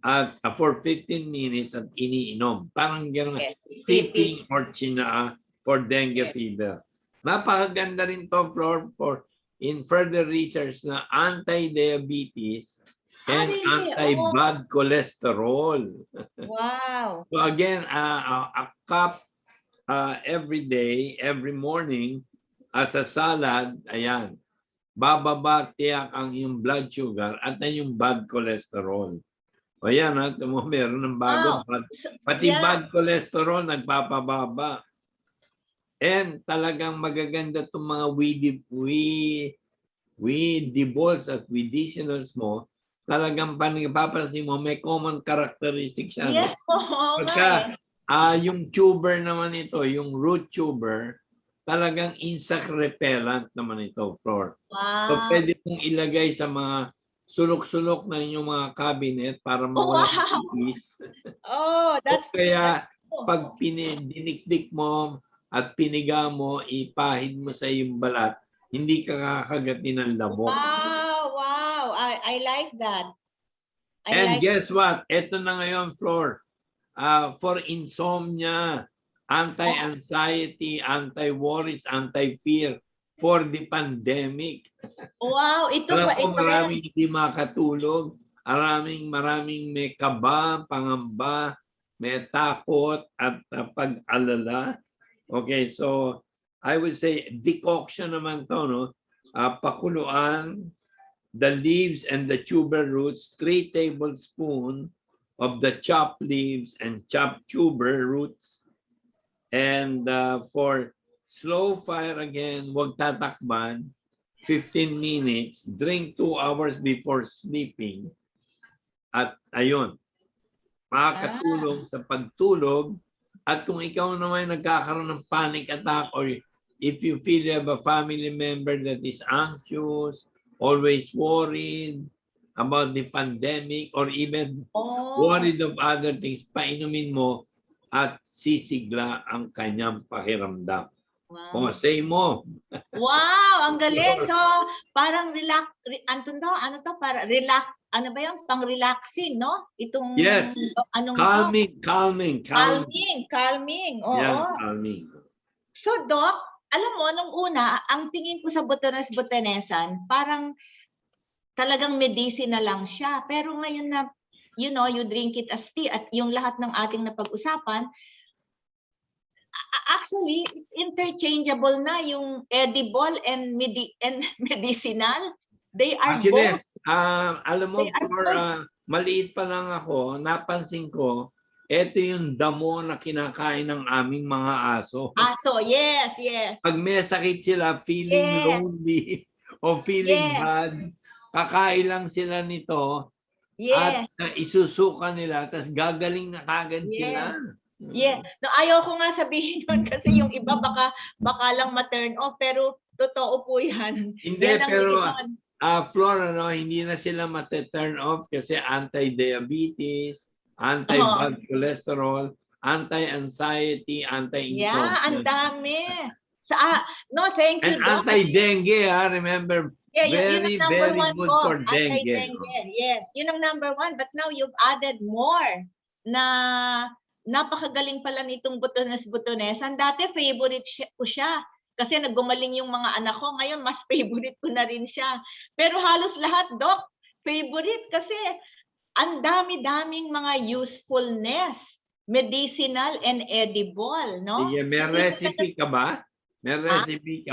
at for 15 minutes at iniinom. Parang gano'n, steeping or chinaa for dengue fever. Napakaganda rin to, Flor, for in further research na anti-diabetes and anti-bad cholesterol. Wow. So again, a cup every day, every morning as a salad, ayan, bababa tiyak ang yung blood sugar at na yung bad cholesterol. O yan, meron ng bago. Pati bad cholesterol nagpapababa. And talagang magaganda itong mga weedibles at weedicinals mo. Talagang papansin mo, may common characteristic siya. Yes, Pagka yung tuber naman ito, yung root tuber, talagang insect repellent naman ito, Flor. So Wow. pwede mong ilagay sa mga sulok-sulok na inyong mga cabinet para mawala Wow. yung is. Oh, O kaya that's cool. pag dinikdik mo at piniga mo, ipahid mo sa iyong balat, hindi ka kakagatin ng lamok. Wow. I like that. And guess what? Ito na ngayon, Flor. For insomnia, anti-anxiety, anti-worries, anti-fear, for the pandemic. Wow, ito Alam pa ko ito. maraming hindi makatulog, maraming may kaba, pangamba, may takot at pag-alala. Okay, so I would say decoction naman to, no? Pakuluan, the leaves and the tuber roots, 3 tablespoons of the chopped leaves and chopped tuber roots. And for slow fire again, huwag tatakban, 15 minutes, drink 2 hours before sleeping. At ayun, makakatulong sa pagtulog. At kung ikaw naman nagkakaroon ng panic attack or if you feel you have a family member that is anxious, always worried about the pandemic or even worried of other things, painumin mo at sisigla ang kanyang pakiramdam. Wow. O, say mo. Wow, ang galing. So, parang para relax, ano ba yung pang-relaxing, no? Itong Yes. Calming. Calming. Oo. Yeah, calming. So, Doc, alam mo, nung una, ang tingin ko sa botanes-botanesan, parang talagang medicinal lang siya. Pero ngayon na, you drink it as tea at yung lahat ng ating napag-usapan, actually, it's interchangeable na yung edible and medicinal. They are Actually, both. alam mo, They are for maliit pa lang ako, napansin ko, ito yung damo na kinakain ng aming mga aso. Aso, yes. Pag may sakit sila, feeling lonely o feeling bad, kakain lang sila nito at isusuka nila, tapos gagaling na kagad sila. Yeah. No, ayoko nga sabihin yun kasi yung iba baka lang ma-turn off, pero totoo po yan. Hindi, yan ang pero reason. Flor, hindi na sila mate-turn off kasi anti-diabetes, anti-bad cholesterol, anti-anxiety, anti-insomnia. Yeah, ang dami. No, thank you, And Doc. anti-dengue, remember, yun very, ang number very one good ko, for dengue. anti-dengue. Yes, yun ang number one. But now you've added more na napakagaling pala nitong botones-botonesan. Dati favorite ko siya. Kasi naggumaling yung mga anak ko. Ngayon, mas favorite ko na rin siya. Pero halos lahat, Doc, favorite kasi ang dami-daming mga usefulness, medicinal and edible, no? Sige, may recipe ka ba? May recipe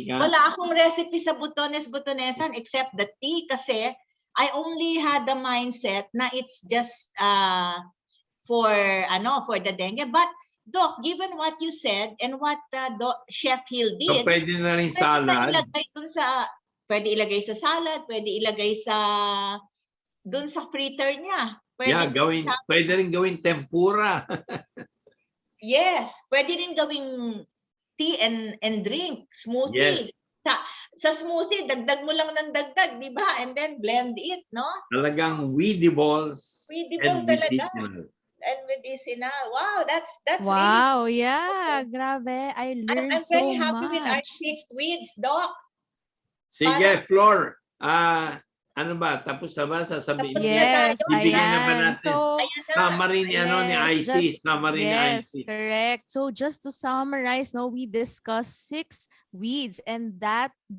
ka? Wala akong recipe sa botones-botonesan except the tea kasi I only had the mindset na it's just for the dengue. But Doc, given what you said and what Chef Hill So, did, pwede na rin salad. Pwede ilagay sa salad, pwede ilagay dun sa fritter niya. Pwede rin gawin tempura. Yes, pwede rin gawing tea and drink, smoothie. Yes. Sa smoothie, dagdag mo lang ng dagdag, di ba? And then blend it, no? Talagang Weedibles. Weedible talaga. And medicinal. Wow, that's Wow, really. yeah, grabe. I learned I'm so very happy with our much. 6 weeds, Doc. Sige, Flor. Ano ba? Tapos na ba? Sasabihin Tapos mo? na tayo. Yes, Bibigyan na ba ayan. natin? So, Summary ni ni IC. Summary ni yes, IC. correct. So just to summarize, no, we discussed 6 weeds and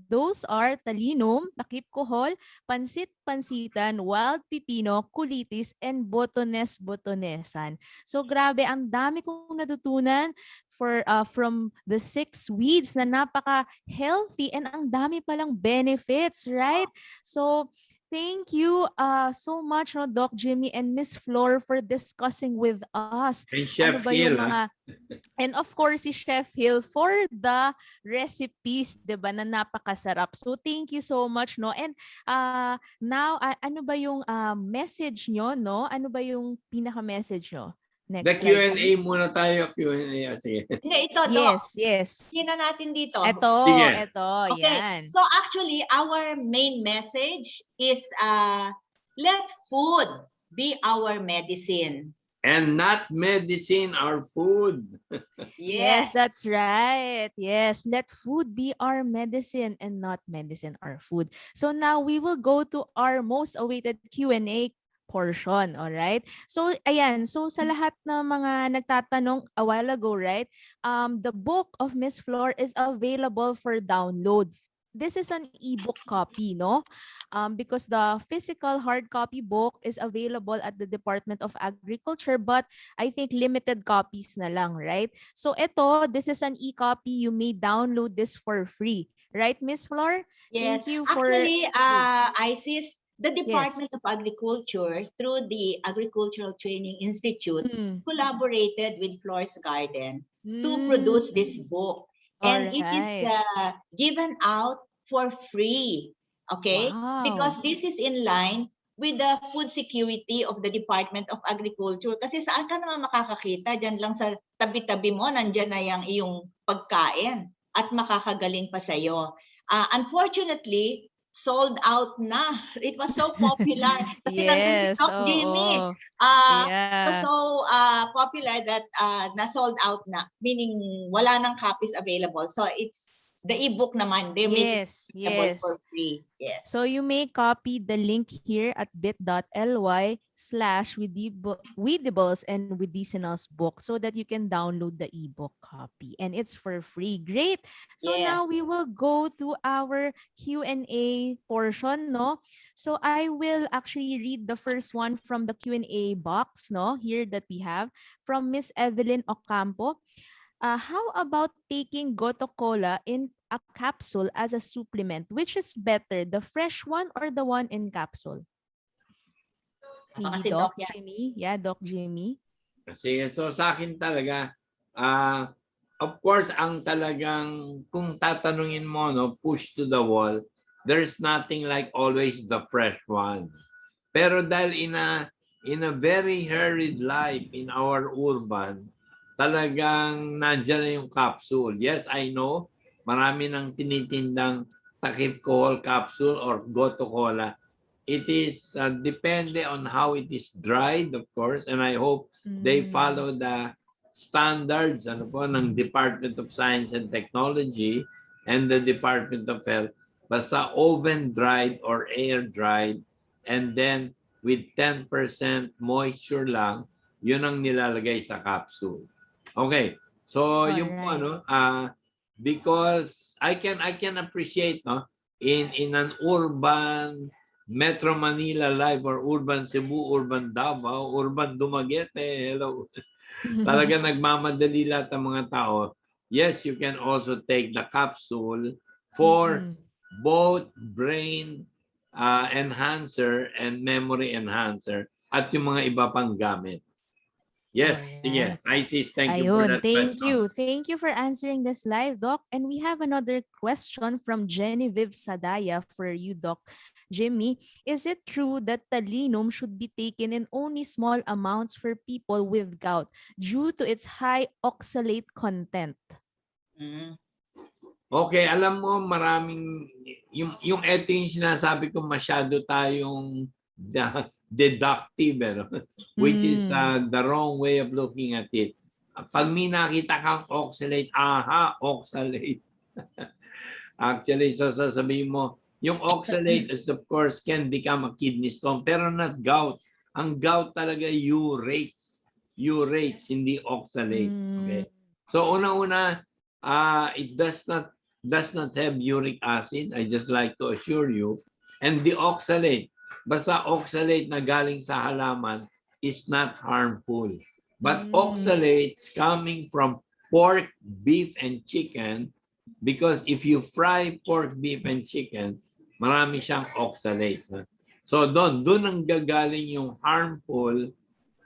those are talinum, takip kohol, pansit-pansitan, wild pipino, kulitis, and botones-botonesan. So grabe, ang dami kong natutunan from the 6 weeds na napaka-healthy and ang dami palang benefits, right? So thank you so much, no, Doc Jimmy and Miss Flor for discussing with us. And Chef Hill. And of course, si Chef Hill for the recipes, 'di ba, na napakasarap. So thank you so much, no. And now ano ba yung message nyo, no? Ano ba yung pinaka-message nyo? Next The slide, Q&A please. muna tayo. Q&A. Sige. Hindi, ito, Doc. Yes, yes. Tingnan natin dito. Ito, Sige. Okay, yan. so actually, our main message is let food be our medicine. And not medicine or food. Yes, Yes. that's right. Yes, let food be our medicine and not medicine our food. So now we will go to our most awaited Q&A portion, all right? So ayan, so sa lahat ng mga nagtatanong a while ago, right? The book of Miss Flor is available for download. This is an ebook copy, no? Because the physical hard copy book is available at the Department of Agriculture, but I think limited copies na lang, right? So this is an e-copy. You may download this for free. Right, Miss Flor? Yes. Thank you for... Actually, ISIS, the Department of Agriculture, through the Agricultural Training Institute, Mm. collaborated with Flor's Garden to Mm. produce this book. And it is Alright. given out for free. Okay? Wow. Because this is in line with the food security of the Department of Agriculture. Kasi saan ka naman makakakita? Diyan lang sa tabi-tabi mo, nandyan na yung iyong pagkain at makakagaling pa sa'yo. Unfortunately, sold out na. It was so popular. Kasi nandun si Yes. Doc Jaime. Oh. It was so popular that na-sold out na. Meaning, wala nang copies available. So, it's the ebook naman. They're making Yes. it available Yes. for free. Yes. So you may copy the link here at bit.ly/Weedibles and Weedicinals book so that you can download the ebook copy. And it's for free. Great. So Yes. now we will go to our Q&A portion, no? So I will actually read the first one from the Q&A box, no? Here that we have from Miss Evelyn Ocampo. How about taking Goto Cola in a capsule as a supplement? Which is better, the fresh one or the one in capsule? Baka Maybe si Doc Doc yan. Jimmy? Yeah, Doc Jimmy. Sige, so sa akin talaga, of course, ang talagang, kung tatanungin mo, no, push to the wall, there's nothing like always the fresh one. Pero dahil in a very hurried life in our urban, talagang nandiyan na yung capsule. Yes, I know, marami nang tinitindang takip kohol capsule or goto cola. It is depende on how it is dried, of course, and I hope they follow the standards ng Department of Science and Technology and the Department of Health. Basta oven dried or air dried, and then with 10% moisture lang, yun ang nilalagay sa capsule. Okay, so yung po because I can appreciate, no, in an urban Metro Manila life or urban Cebu, urban Davao, urban Dumaguete, hello. Talaga nagmamadali lahat ng mga tao. Yes, you can also take the capsule for both brain enhancer and memory enhancer at yung mga iba pang gamit. Yes, sige. Isis, thank you for that Thank question. you. Thank you for answering this live, Doc. And we have another question from Genevieve Sadaya for you, Doc Jimmy. Is it true that talinum should be taken in only small amounts for people with gout due to its high oxalate content? Okay, alam mo maraming yung ito yung sinasabi ko masyado tayong deductive, which is the wrong way of looking at it. Pag may nakita kang oxalate, oxalate. Actually, so sasabihin mo, yung oxalate is of course can become a kidney stone, pero not gout. Ang gout talaga urates, hindi oxalate. Okay. So una-una, it does not have uric acid. I just like to assure you. And the oxalate, basta oxalate na galing sa halaman is not harmful. But oxalates coming from pork, beef, and chicken, because if you fry pork, beef, and chicken, marami siyang oxalates. So doon ang gagaling yung harmful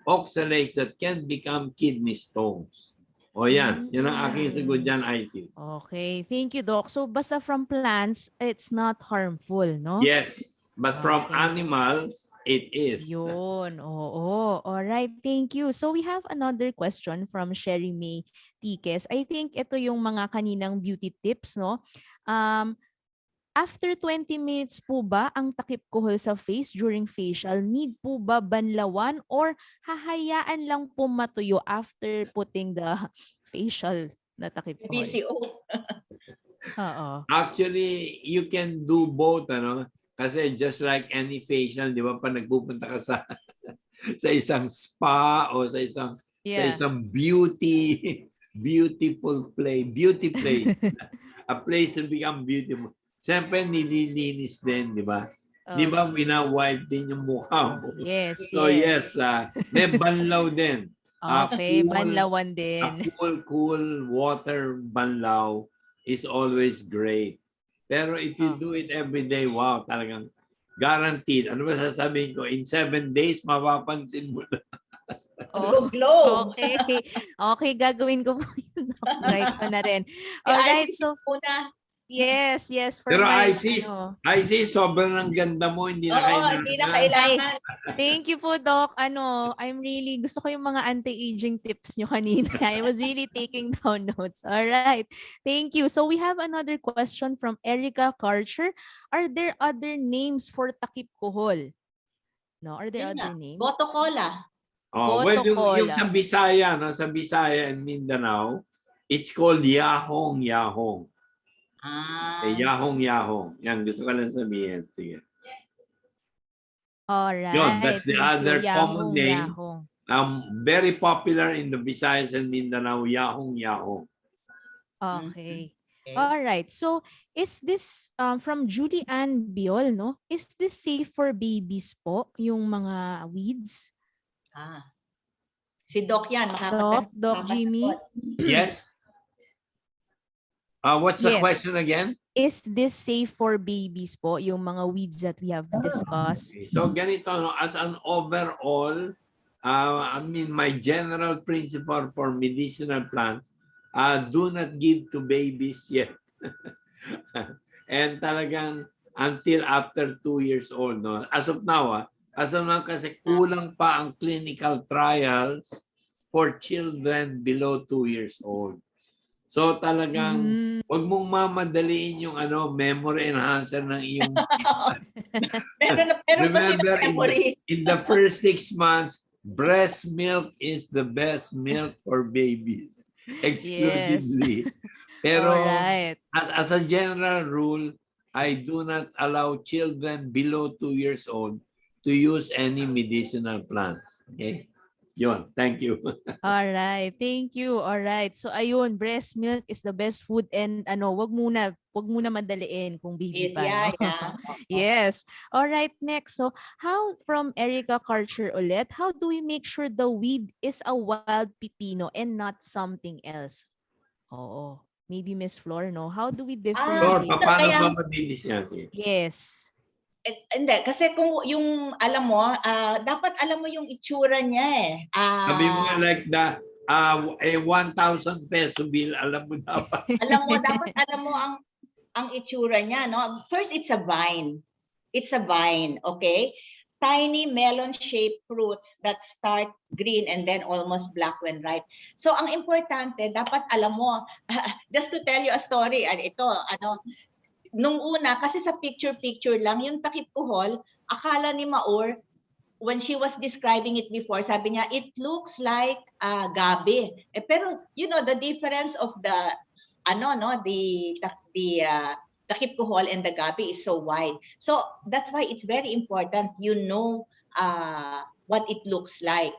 oxalates that can become kidney stones. O yan, yan ang aking sagot dyan, Isis. Okay, thank you, Doc. So basta from plants, it's not harmful, no? Yes, but from animals, It is. Yun, oo. Alright, thank you. So we have another question from Sherry May Tikes. I think ito yung mga kaninang beauty tips, no? After 20 minutes po ba ang takip kuhol sa face during facial? Need po ba banlawan or hahayaan lang po matuyo after putting the facial na takip kuhol? BCO. Oo. Actually, you can do both, ano? Kasi just like any facial, di ba, pag nagpupunta ka sa sa isang spa o sa isang Yeah. beauty place, a place to become beautiful. Siyempre, nililinis din, di ba? Di ba, wina-wipe din yung mukha mo? Yes, So yes, yes. may banlaw din. Okay, Cool- banlawan A din. cool water banlaw is always great. Pero if you do it every day, wow, talagang guaranteed. Ano ba sasabihin ko? In 7 days, mapapansin mo na. Oh, Glow. okay. Okay, gagawin ko po yun. Try ko na rin. Yung Alright, ICC so muna. yes, for Pero my Isis, sobrang ang ganda mo, hindi na Oo, hindi na kailangan. Thank you po, Doc. I'm really, gusto ko yung mga anti-aging tips nyo kanina. I was really taking down notes. All right. Thank you. So we have another question from Erica Karcher. Are there other names for takip kuhol? No, are there Yun other nga. names? Goto Cola. Oh, well, yung Goto-cola. sa Bisaya, no, sa Bisaya and Mindanao, it's called Yahong. Yahong. Yan, gusto ko lang sabihin. Sige. All right. Yun, that's the Thank other you. common name. Yahong. Very popular in the Visayas and Mindanao, Yahong. Okay. Okay. All right. So, is this from Julie Ann Biol, no? Is this safe for babies po, yung mga weeds? Si Doc yan. Doc Jimmy? Yes? What's the Yes. question again? Is this safe for babies po, yung mga weeds that we have discussed? Okay. So ganito, no, as an overall, my general principle for medicinal plants, do not give to babies yet. And talagang until after 2 years old. No? As of now kasi kulang pa ang clinical trials for children below 2 years old. So talagang wag mong mamadaliin yung memory enhancer ng iyong Remember, in the first 6 months, breast milk is the best milk for babies. Exclusively. Pero Alright. as a general rule, I do not allow children below 2 years old to use any medicinal plants. Okay? Yun, thank you. Alright, thank you. Alright. So ayun, breast milk is the best food and wag muna madaliin kung baby Yes, pa. yeah. Yes. Alright, next. So how, from Erica Karcher ulit, how do we make sure the weed is a wild pipino and not something else? Oo. Maybe Miss Flor, no? How do we Flor, differentiate? paano ba mabilis yan? Yes. Hindi, kasi kung yung alam mo, dapat alam mo yung itsura niya eh. Sabi mo nga like the 1,000 peso bill, alam mo dapat. Dapat alam mo ang itsura niya, no? First, it's a vine. It's a vine, okay? Tiny melon-shaped fruits that start green and then almost black when ripe. So ang importante, dapat alam mo, just to tell you a story, nung una, kasi sa picture lang, yung takip kuhol, akala ni Maur, when she was describing it before, sabi niya, it looks like gabi. Pero, the difference of the takip kuhol and the gabi is so wide. So, that's why it's very important what it looks like.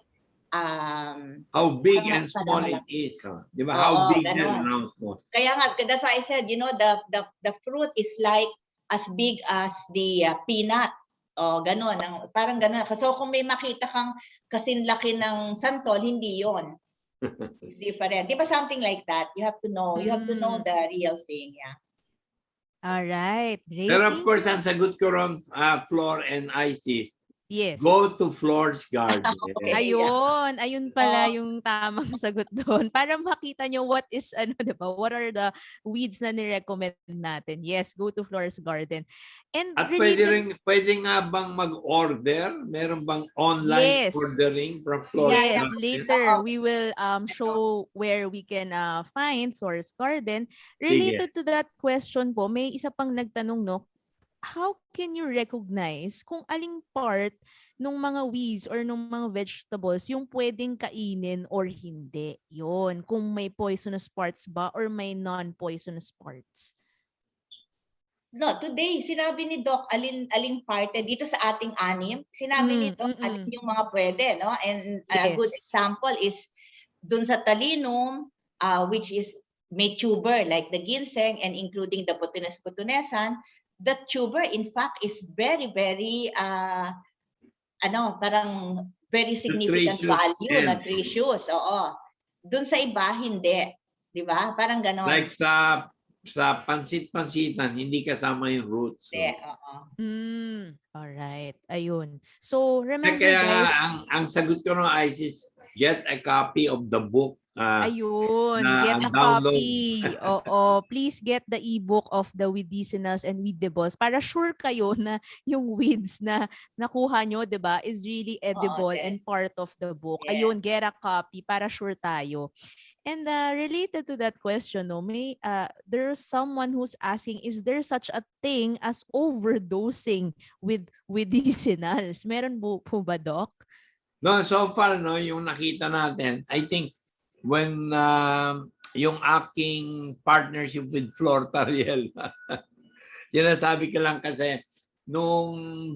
How big and small it is. Di ba? How big and how small. Kaya nga, that's why I said, the fruit is like as big as the peanut. Ganon. Parang ganon. So kung may makita kang kasinlaki ng santol, hindi yon. It's different. Di ba something like that? You have to know. You have to know the real thing. Yeah. All right. Great. Pero of course, ang sagot ko ron, Flor and Isis, Yes. Go to Flor's garden. Okay. Ayun pala Oh. yung tamang sagot doon. Para makita nyo what is, diba, what are the weeds na ni-recommend natin. Yes, go to Flor's garden. And At pwede related, nga bang mag-order? Meron bang online Yes. ordering from Flor's yes, garden? later we will show where we can find Flor's garden. Related to that question po, may isa pang nagtanong, no, how can you recognize kung aling part ng mga weeds or ng mga vegetables yung pwedeng kainin or hindi? Yun, kung may poisonous parts ba or may non-poisonous parts. No, today sinabi ni Doc aling parte dito sa ating anim. Sinabi ni Doc alin yung mga pwede, no? And a good Yes. example is dun sa talinum, which is may tuber like the ginseng and including the putunes-putunesan. The tuber in fact is very parang very significant Nutritious value, yan. nutritious. Oo. Dun sa iba hindi, 'di ba? Parang ganon. Like sa pansit-pansitan, hindi kasama yung roots. Hindi, oo. Alright, ayun. So remember Kaya guys, ang sagot ko ng ISIS, get a copy of the book. ayun, na get a ang download. copy. Oo, please get the ebook of the Weedicinals and Weedibles para sure kayo na yung weeds na nakuha nyo, 'di ba, is really edible and part of the book. Yes. Ayun, get a copy para sure tayo. And related to that question, no, may there's someone who's asking, is there such a thing as overdosing with Weedicinals? Meron po ba, Doc? No, so far, no, yung nakita natin, I think when yung aking partnership with Flor Tarriela, sinasabi ko lang kasi nung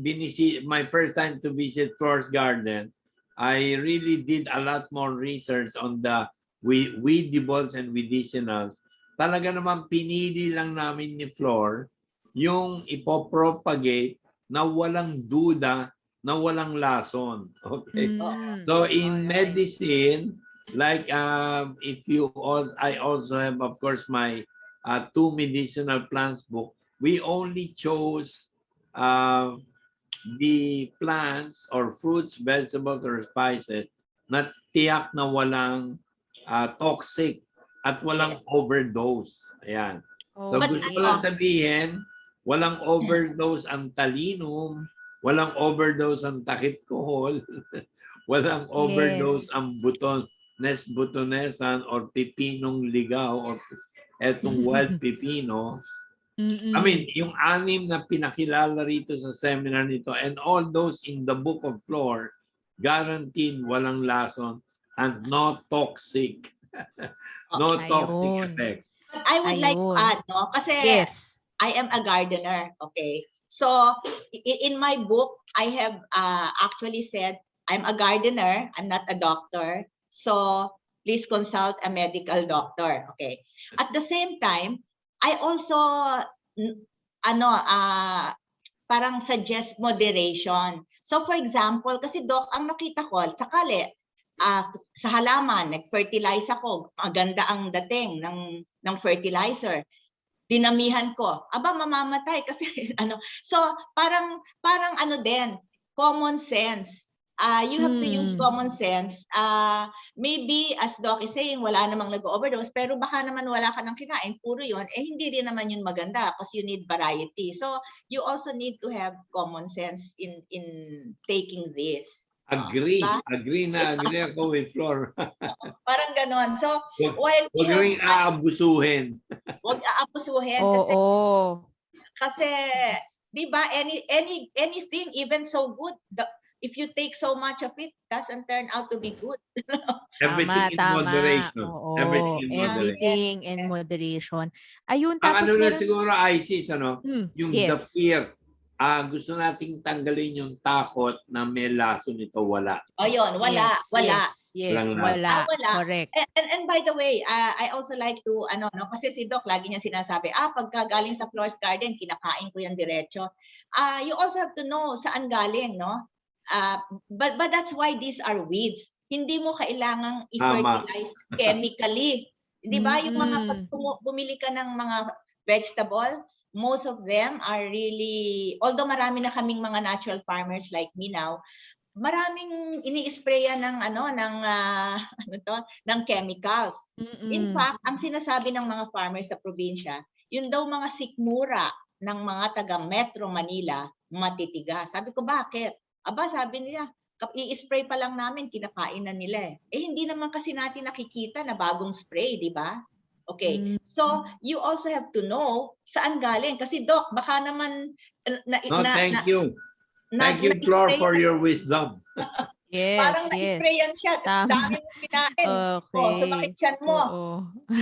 my first time to visit Flor's garden, I really did a lot more research on the Weedibles and Weedicinals. Talaga naman pinili lang namin ni Flor yung ipopropagate na walang duda, na walang lason. Okay. So in medicine, like I also have, of course, my 2 medicinal plants book. We only chose the plants or fruits, vegetables, or spices na tiyak na walang toxic at walang overdose. Ayan. So gusto ko lang sabihin, walang overdose ang talinum, walang overdose ang takip kohol, walang overdose ang butonesan or pipinong ligaw or etong wild pipino. I mean, yung 6 na pinakilala rito sa seminar nito and all those in the book of Flor, guaranteed walang lason and no toxic. No toxic effects. But I would like to add, no? Kasi I am a gardener, okay? So in my book, I have actually said, I'm a gardener, I'm not a doctor. So please consult a medical doctor, okay? At the same time, I also parang suggest moderation. So for example, kasi Doc, ang nakita ko, sakali, sa halaman, nag-fertilize ako, maganda ang dating ng fertilizer. Dinamihan ko, mamamatay kasi So parang din, common sense. You have to use common sense. Maybe as Doc is saying, wala namang nag-overdose, pero baka naman wala ka nang kinain, puro yun, hindi rin naman yun maganda because you need variety. So you also need to have common sense in taking this. Agree ako with Flor. Parang ganon. So while huwag rin aabusuhin. Huwag aabusuhin kasi 'di ba, anything even so good, if you take so much of it, doesn't turn out to be good. Everything in moderation. Everything in moderation. Ayun, ang tapos na siguro, ISIS, yung the fear. Gusto nating tanggalin yung takot na may lason nito, wala. Yun, wala. Yes, wala. Correct. And by the way, I also like to, kasi si Doc, lagi niya sinasabi, pagka galing sa Flor's garden, kinakain ko yan diretso. You also have to know saan galing, no? But that's why these are weeds. Hindi mo kailangang i-fertilize chemically. Di ba? Yung mga pag bumili ka ng mga vegetable, most of them are really, although marami na kaming mga natural farmers like me now, maraming ini-sprayan ng ng chemicals. In fact, ang sinasabi ng mga farmers sa probinsya, yun daw mga sikmura ng mga taga Metro Manila matitigas. Sabi ko, bakit? Aba, sabi nila, i-spray pa lang namin, kinakain na nila eh. Hindi naman kasi natin nakikita na bagong spray, di ba? Okay, so you also have to know saan galing. Kasi Doc, baka naman Thank you. Thank you, Flor, for your wisdom. Yes, parang yes. na-sprayan siya, tapos Tama. dami mong kinain. Okay. Sumakit siyan mo. Oo.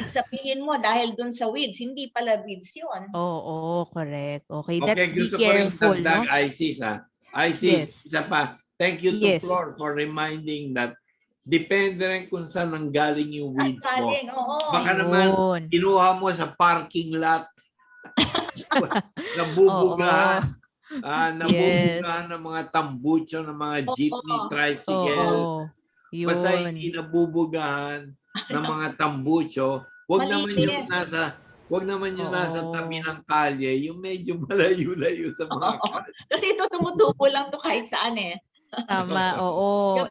Sabihin mo dahil dun sa weeds, hindi pala weeds yun. Oo, correct. Okay, Okay, let's be gusto ko rin careful, no? tagdag, Isis, ha? Isis, Yes. isa pa. Thank you to Yes. Flor for reminding that depende rin kung saan nanggaling yung weeds mo. Galing, oo. Baka naman, Ayun. kinuha mo sa parking lot. Nabubugahan. Nabubugahan ng mga tambucho, ng mga jeepney, tricycle. Oo. Yun. Basta hindi nabubugahan ng mga tambucho, wag naman yung Malinis. nasa tabi ng kalye, yung medyo malayo-layo sa mga kalye. Kasi ito tumutubo lang to kahit saan eh. Tama, oo.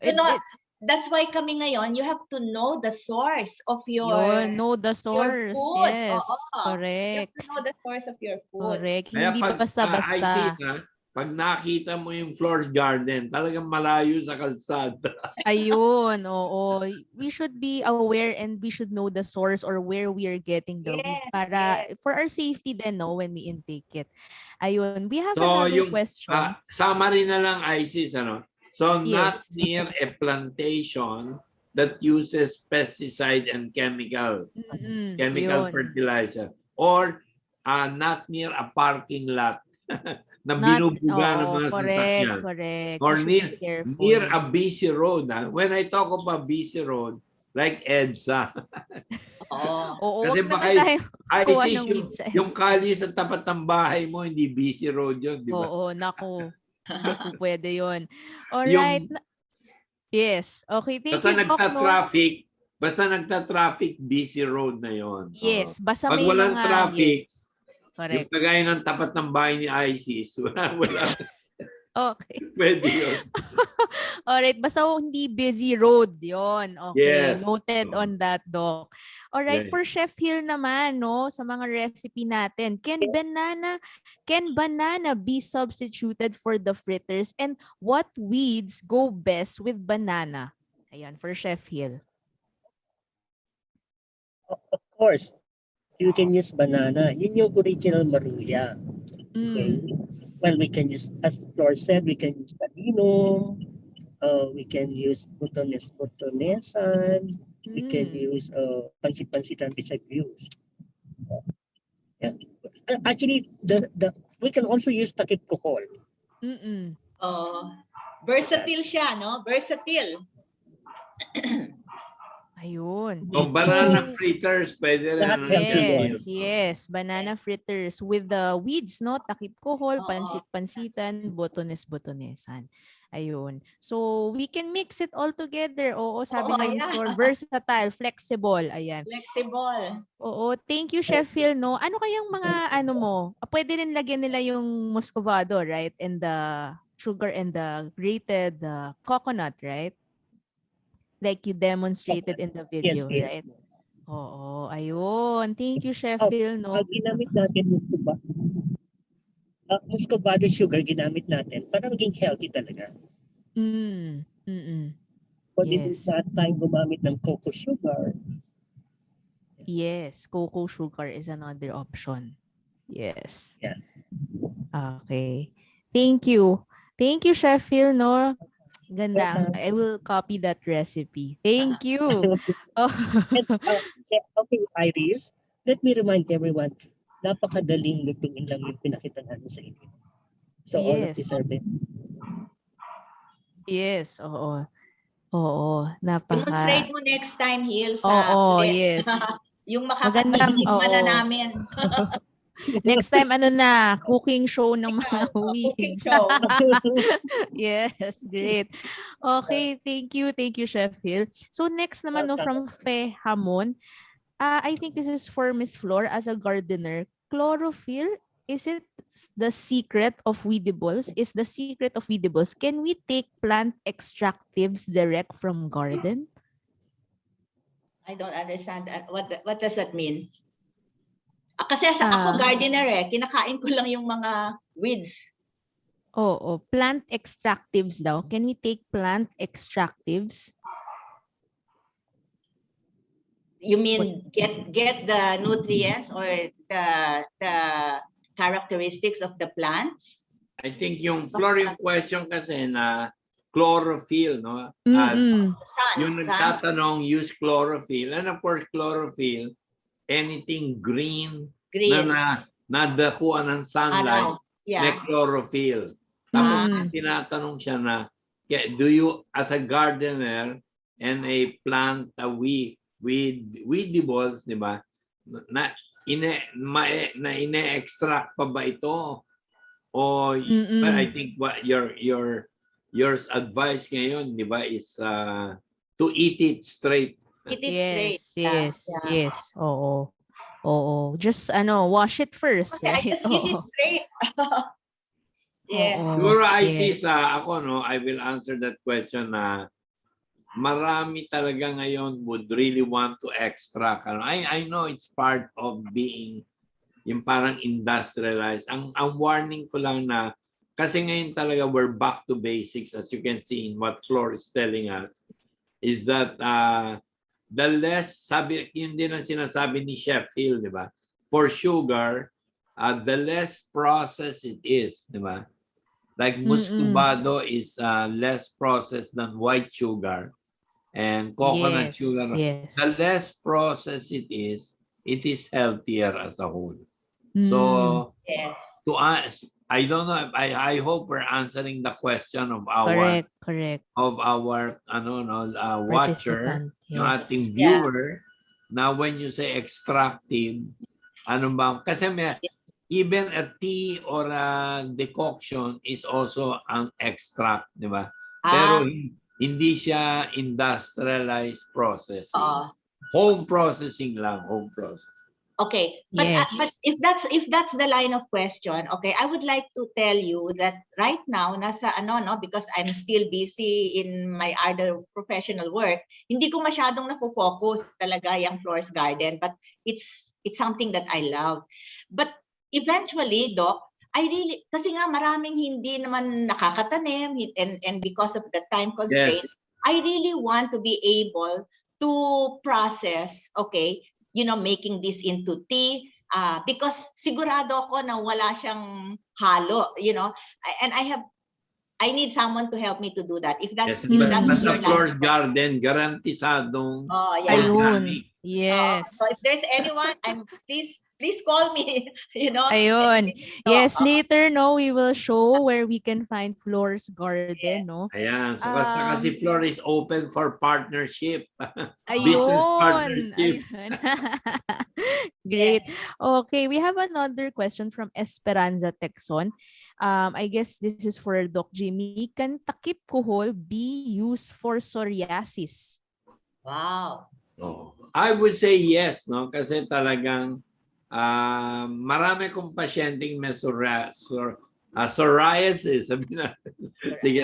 That's why kami ngayon, you have to know the source of your know the source. food. Yes, You correct. have to know the source of your food. Correct. Kaya Hindi pag, basta-basta. pag nakita mo yung Flor's Garden, talagang malayo sa kalsada. Ayun, oo. We should be aware and we should know the source or where we are getting the weeds para for our safety then, no, when we intake it. Ayun. We have another question. Summary na lang, Isis, ano? So, not Yes. near a plantation that uses pesticide and chemical Yun. fertilizer. Or not near a parking lot na binubuga ng mga sasakyan. Correct. Or We should be careful. near a busy road. When I talk about busy road, like EDSA. Oo, Kasi wag baka naman tayo kuha Isis, ng weeds. yung kali sa tapat ng bahay mo, hindi busy road yun, di ba? Oo, naku. Hindi po pwede yun. Alright. Yes. Okay, thank Basta you, Doc. basta nagta-traffic, busy road na yon. Yes, basta Pag may walang mga... traffic, Yes. yung Correct. kagaya ng tapat ng bahay ni Isis, wala. Okay. Pwede yun. Alright, basta hindi busy road yon. Okay, Yes. noted on that, Doc. Alright, Yes. for Chef Hill naman, no, sa mga recipe natin, can banana be substituted for the fritters, and what weeds go best with banana? Ayan, for Chef Hill. Of course, you can use banana. Yun yung original maruya. Okay. Well, we can use, as Flor said, we can use talinum, we can use botonesan, we can use pansit-pansitan which I've used. Yeah. Actually, we can also use takip kohol. Versatile siya, no? Versatile. Ayun. So, banana fritters, pwede rin. Yes. Banana fritters with the weeds, no? Takip kohol, pansit-pansitan, botones-botonesan. Ayun. So, we can mix it all together. Oo, sabi nga yung store, versatile, flexible. Ayan. Flexible. Oo, thank you, Chef Phil, no? Ano kayang mga, pwede rin lagyan nila yung muscovado, right? And the sugar and the grated coconut, right? Like you demonstrated in the video, yes. right? Oo, ayun. Thank you, Chef Phil, no? Ginamit natin muscovado sugar, ginamit natin para maging healthy talaga. Pwede Yes. na tayo gumamit ng cocoa sugar. Yes, cocoa sugar is another option. Yes. Yeah. Okay. Thank you. Thank you, Chef Phil, no? Ganda. I will copy that recipe. Thank you. Okay, Iris, let me remind everyone, napakadaling lutuin lang yung pinakita natin sa inyo. So all of these are better. Yes, oo. Oo, napaka... Demonstrate mo next time, Hill. Yes. Yung makakapagigman na namin. Next time, cooking show ng mga weeds. Yes, great. Okay, thank you. Thank you, Chef Hill. So next naman, from Fe Hamon, I think this is for Miss Flor as a gardener. Chlorophyll is it the secret of Weedibles? Is the secret of Weedibles, can we take plant extractives direct from garden? I don't understand that. What does that mean? Kasi ako gardener kinakain ko lang yung mga weeds. Oh, plant extractives daw. Can we take plant extractives? You mean get the nutrients or the characteristics of the plants? I think yung Flor, yung question kasi na chlorophyll, no? Yung nagtatanong, use chlorophyll. And of course, chlorophyll, anything green. Na nadapuan ng sunlight, may chlorophyll. Tapos tinatanong siya na, do you, as a gardener and a plant, weedibles, di ba? Na ine-extract pa ba ito? O I think what your advice ngayon, di ba, is to eat it straight. Eat it straight. Yes. Oo. Just wash it first. Kasi I just eat it straight. Siguro I will answer that question na marami talaga ngayon would really want to extract. I know it's part of being yung parang industrialized. Ang warning ko lang na kasi ngayon talaga we're back to basics, as you can see in what Flor is telling us, is that the less, yun din ang sinasabi ni Chef Hill, di ba? For sugar, the less processed it is, di ba? Like muscovado is less processed than white sugar, and coconut sugar. Yes. The less processed it is healthier as a whole. So to us, I don't know. I hope we're answering the question of our correct of our watcher, yung ating viewer. Now, when you say extractive, ano ba? Kasi even a tea or a decoction is also an extract, di ba? Pero hindi siya industrialized processing. Home processing lang, home processing. Okay, but if that's the line of question, okay, I would like to tell you that right now nasa because I'm still busy in my other professional work, hindi ko masyadong nafo-focus talaga yung Flor's Garden, but it's something that I love. But eventually, Doc, I really kasi nga maraming hindi naman nakakatanim and because of the time constraint, I really want to be able to process, okay, making this into tea, because sigurado ako na wala siyang halo, and I need someone to help me to do that. If that's your Flor's Garden, garantisadong organic. Yes. So if there's anyone, please call me, Ayun. Yes, later we will show where we can find Flor's Garden, no? Ayan. So kasi Flor is open for partnership. Business partnership. Great. Okay, we have another question from Esperanza Texon. I guess this is for Doc Jimmy. Can takip kohol be used for psoriasis? Wow. I would say yes, no? Kasi talagang marami kong pasyenteng may psoriasis. Sabi na. Sige,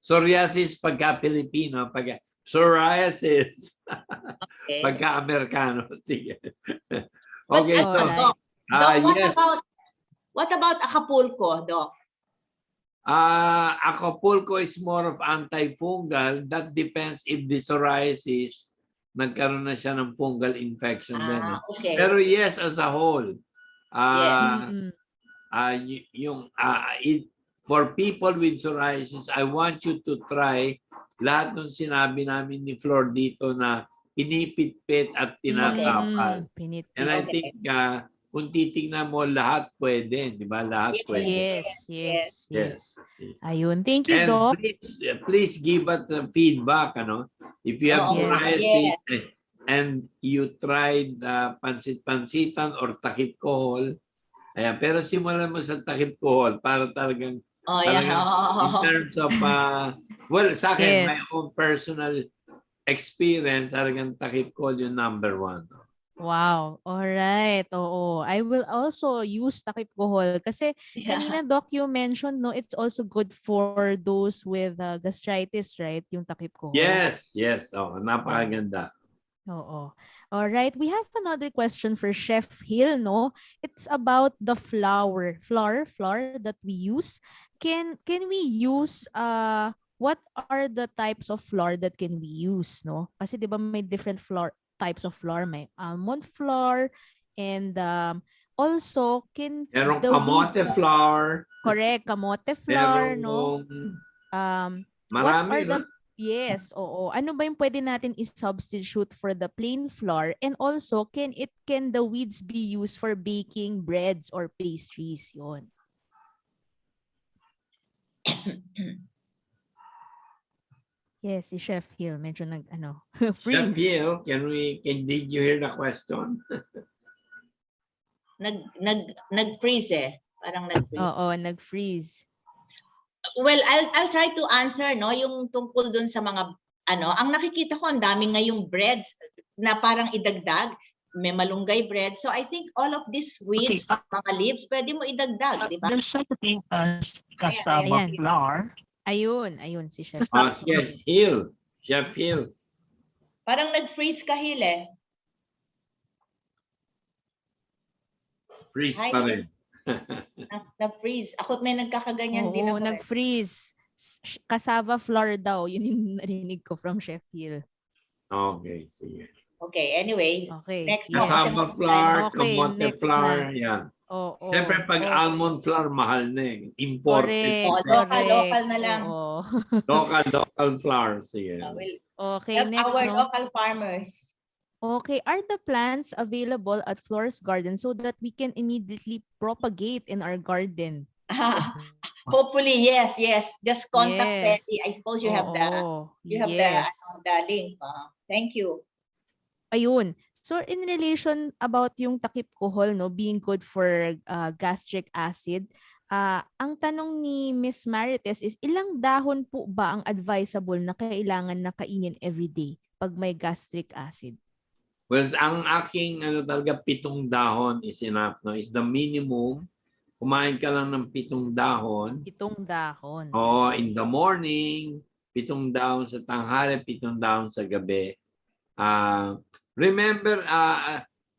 psoriasis pagka Pilipino, pagka psoriasis pagka Amerikano. Sige. Okay, so Doc, what about Acapulco, Doc? Acapulco is more of antifungal. That depends if the psoriasis nagkaroon na siya ng fungal infection din. Okay. Pero yes, as a whole, for people with psoriasis, I want you to try lahat ng sinabi namin ni Flor dito na pinipit-pit at tinatapal. And I think kung titignan mo, lahat pwede. Di ba? Lahat pwede. Yes. Ayun. Thank you, Doc. Please give us feedback. If you have psoriasis and you tried pansit-pansitan or takip kohol, pero simulan mo sa takip kohol para talagang in terms of, sa akin, my own personal experience, talagang takip kohol yung number one. Wow. All right. Oo. I will also use takip kohol kasi kanina Doc you mentioned no it's also good for those with gastritis, right? Yung takip kohol. Yes, yes. Oh, napakaganda. Oo. All right. We have another question for Chef Hill, no? It's about the flour that we use. Can we use what are the types of flour that can we use, no? Kasi 'di ba may different flour types of flour, may almond flour and also can Merong the kamote wheats, flour. correct, kamote flour, no? Merong What marami, are no? the yes, oo. Ano ba yung pwede natin i-substitute for the plain flour? And also, can the weeds be used for baking breads or pastries? Yon. Yes, si Chef Hill medyo Chef freeze. Hill, did you hear the question? Nag-freeze eh. Parang nag-freeze. Oo, nag-freeze. Well, I'll try to answer no yung tungkol dun sa mga ang nakikita ko ang dami ngayong breads na parang idagdag, may malunggay bread. So I think all of these weeds, mga leaves, pwede mo idagdag, di ba? There's such a thing as cassava Ayan. flour. Ayun si Chef. Chef Hill. Chef Hill. Parang nag-freeze ka, Hil eh. Freeze Hi, pa rin. Na-freeze. Ako may nagkakaganyan din Oo, ako. nag-freeze. Cassava flour daw. Yun yung narinig ko from Chef Hill. Okay, sige. Okay, anyway. Okay. Next yes. Cassava flour, Okay, kamote next flour, na. yan. Oo. Siyempre, pag Oo. almond flour, mahal na eh. Imported. Local na lang. Oo. Local flour. Sige. Okay, Help next, our no? local farmers. Okay, are the plants available at Flor's garden so that we can immediately propagate in our garden? Hopefully, yes. Just contact Yes. Betty. I suppose you have the yes. the link. Thank you. Ayun. So in relation about yung takip kohol, no, being good for gastric acid, ang tanong ni Miss Marites is ilang dahon po ba ang advisable na kailangan na kainin everyday pag may gastric acid? Well, ang aking talaga 7 dahon is enough. No? Is the minimum. Kumain ka lang ng 7 dahon. 7 dahon. Oo, in the morning, 7 dahon sa tanghali, 7 dahon sa gabi. Remember,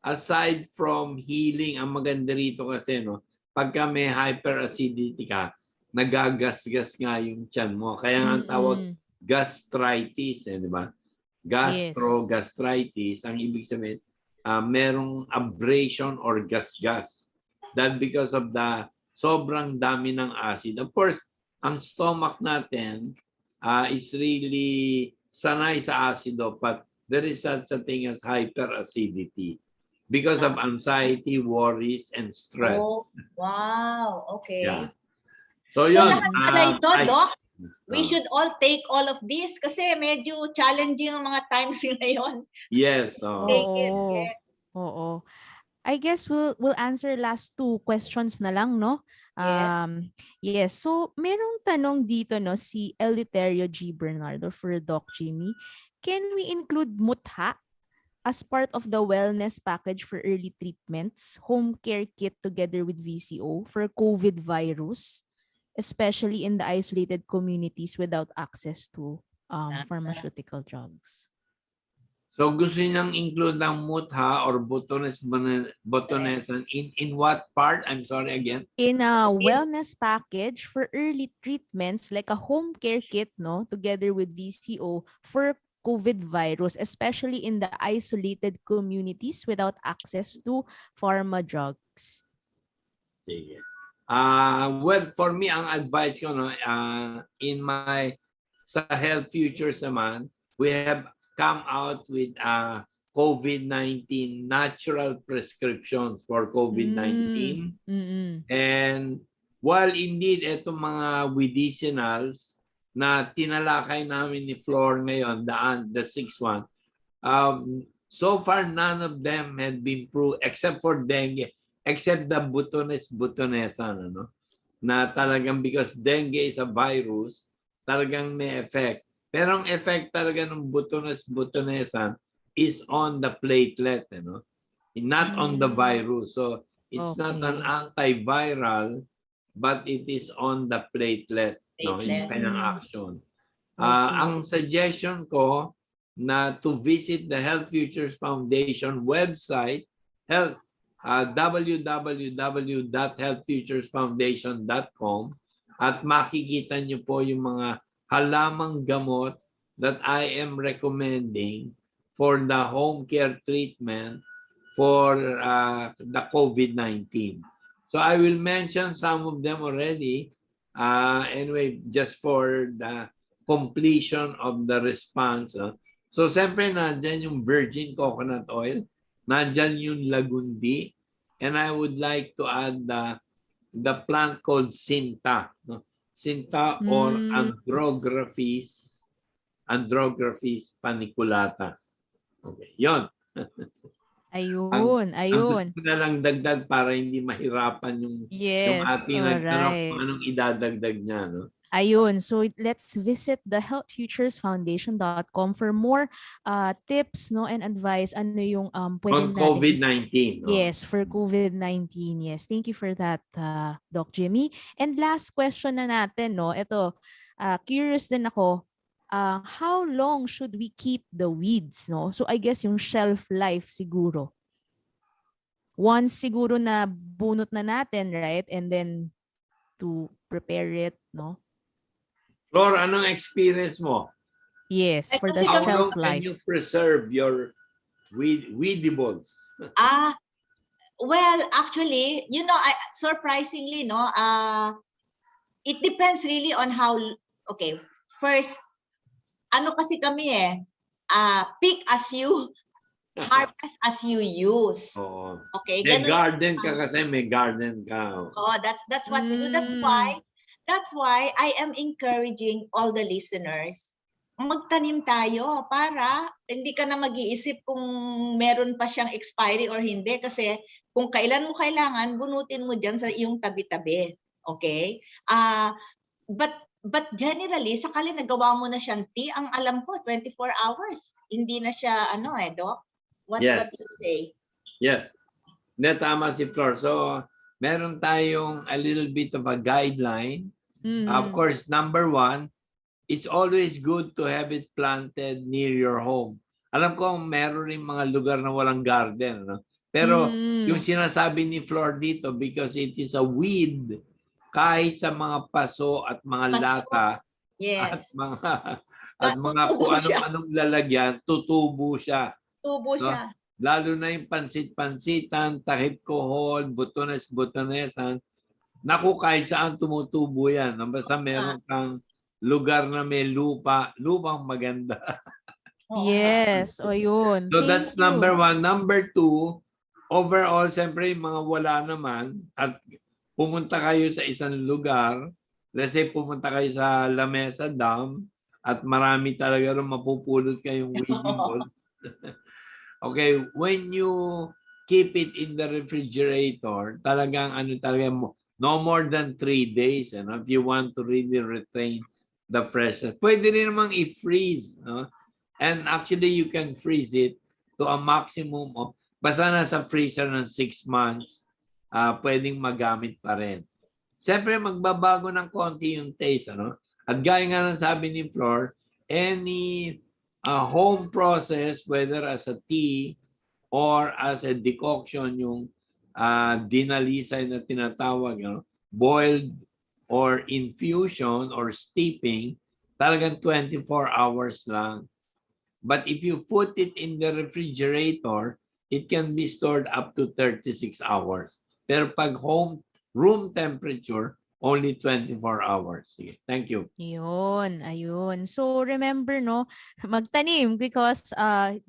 aside from healing, ang maganda rito kasi, no, pagka may hyperacidity ka, nagagasgas nga yung tiyan mo. Kaya nga ang tawag gastritis, di ba? Gastritis, ang ibig sabihin, merong abrasion or gasgas. That because of the sobrang dami ng acid. Of course, ang stomach natin is really sanay sa acido, but there is such a thing as hyperacidity because of anxiety, worries, and stress. Oh, wow. Okay. Yeah. So yun. lahat pala ito, Doc, we should all take all of this kasi medyo challenging ang mga times ngayon. Yes. Take it, yes. Oo. I guess we'll answer last 2 questions na lang, no? Yes. So, merong tanong dito, no, si Eleuterio G. Bernardo for Doc Jimmy. Can we include mutha as part of the wellness package for early treatments, home care kit together with VCO for COVID virus, especially in the isolated communities without access to pharmaceutical drugs? So gusto niyang include ng mutha or botonesan in what part? I'm sorry again. In a wellness package for early treatments like a home care kit, no, together with VCO for COVID virus, especially in the isolated communities without access to pharma drugs. Sige. Well, for me, ang advice ko, no, in my sa Health Futures naman, we have come out with COVID-19 natural prescriptions for COVID-19. And while indeed itong mga Weedicinals na tinalakay namin ni Flor ngayon, the 6th one, so far none of them had been proved except for dengue, except the butonesan, ano? Na talagang because dengue is a virus, talagang may effect. Pero ang effect talaga ng butonesan is on the platelet, ano? not on the virus. So it's not an Okay. antiviral, but it is on the platelet, no, yung Platelet. kanyang action. Okay. Ang suggestion ko na to visit the Health Futures Foundation website, www.healthfuturesfoundation.com, at makikita niyo po yung mga halamang gamot that I am recommending for the home care treatment for the COVID-19. So I will mention some of them already. Anyway, just for the completion of the response. So siyempre nandyan yung virgin coconut oil, nandyan yung lagundi, and I would like to add the plant called Sinta. No? Sinta or Andrographis paniculata. Okay, yon. Ayun, Ang ayun. gusto ko na lang dagdag para hindi mahirapan yung Yes, ating nagtanong kung alright. anong idadagdag niya. No? Ayun, so let's visit the healthfuturesfoundation.com for more tips, no, and advice. Ano yung pwede On natin COVID-19. No? Yes, for COVID-19. Yes, thank you for that, Doc Jimmy. And last question na natin, no? Ito, curious din ako, how long should we keep the weeds, no? So I guess yung shelf life siguro. Once siguro na bunot na natin, right? And then to prepare it, no? Flor, anong experience mo? Yes, for the Kasi How shelf long can you life. preserve your weedibles? Well, actually, surprisingly, no, it depends really on how, okay, first, ano kasi kami pick as you, harvest as you use. Oo. Okay, May ganun. garden ka kasi, may garden ka. Oh, that's what we do. That's why I am encouraging all the listeners, magtanim tayo para hindi ka na mag-iisip kung meron pa siyang expiry or hindi, kasi kung kailan mo kailangan, bunutin mo diyan sa iyong tabi-tabi. Okay? But generally, sakali nagawa mo na siyang tea, ang alam ko 24 hours. Hindi na siya Doc? What Yes. do you say? Yes. Hindi, tama si Flor. So, meron tayong a little bit of a guideline. Of course, number one, it's always good to have it planted near your home. Alam ko, meron rin mga lugar na walang garden. No? Pero yung sinasabi ni Flor dito, because it is a weed, kahit sa mga paso at mga lata, Yes. at mga kung anong lalagyan, tutubo siya. Tubo No? siya. Lalo na yung pansit-pansitan, tahip kohol, butones-butonesan. Naku, kahit saan tumutubo yan. Basta meron kang lugar na may lupang maganda. Yes, o yun. So Thank that's you. number one. Number two, overall, siyempre yung mga wala naman, at pumunta kayo sa isang lugar, let's say pumunta kayo sa Lamesa Dam, at marami talaga rin mapupulot kayong weedibles. Okay, when you keep it in the refrigerator, talagang no more than 3 days. If you want to really retain the freshness. Pwede rin namang i-freeze. No? And actually, you can freeze it to a maximum of, basta nasa freezer ng 6 months, pwedeng magamit pa rin. Siyempre, magbabago ng konti yung taste. At gaya nga ng sabi ni Flor, any home process, whether as a tea or as a decoction, yung dinalisay na tinatawag, boiled or infusion or steeping, talagang 24 hours lang. But if you put it in the refrigerator, it can be stored up to 36 hours. Pero pag room temperature, only 24 hours. Sige, thank you. Yun, ayun. So remember, no, magtanim because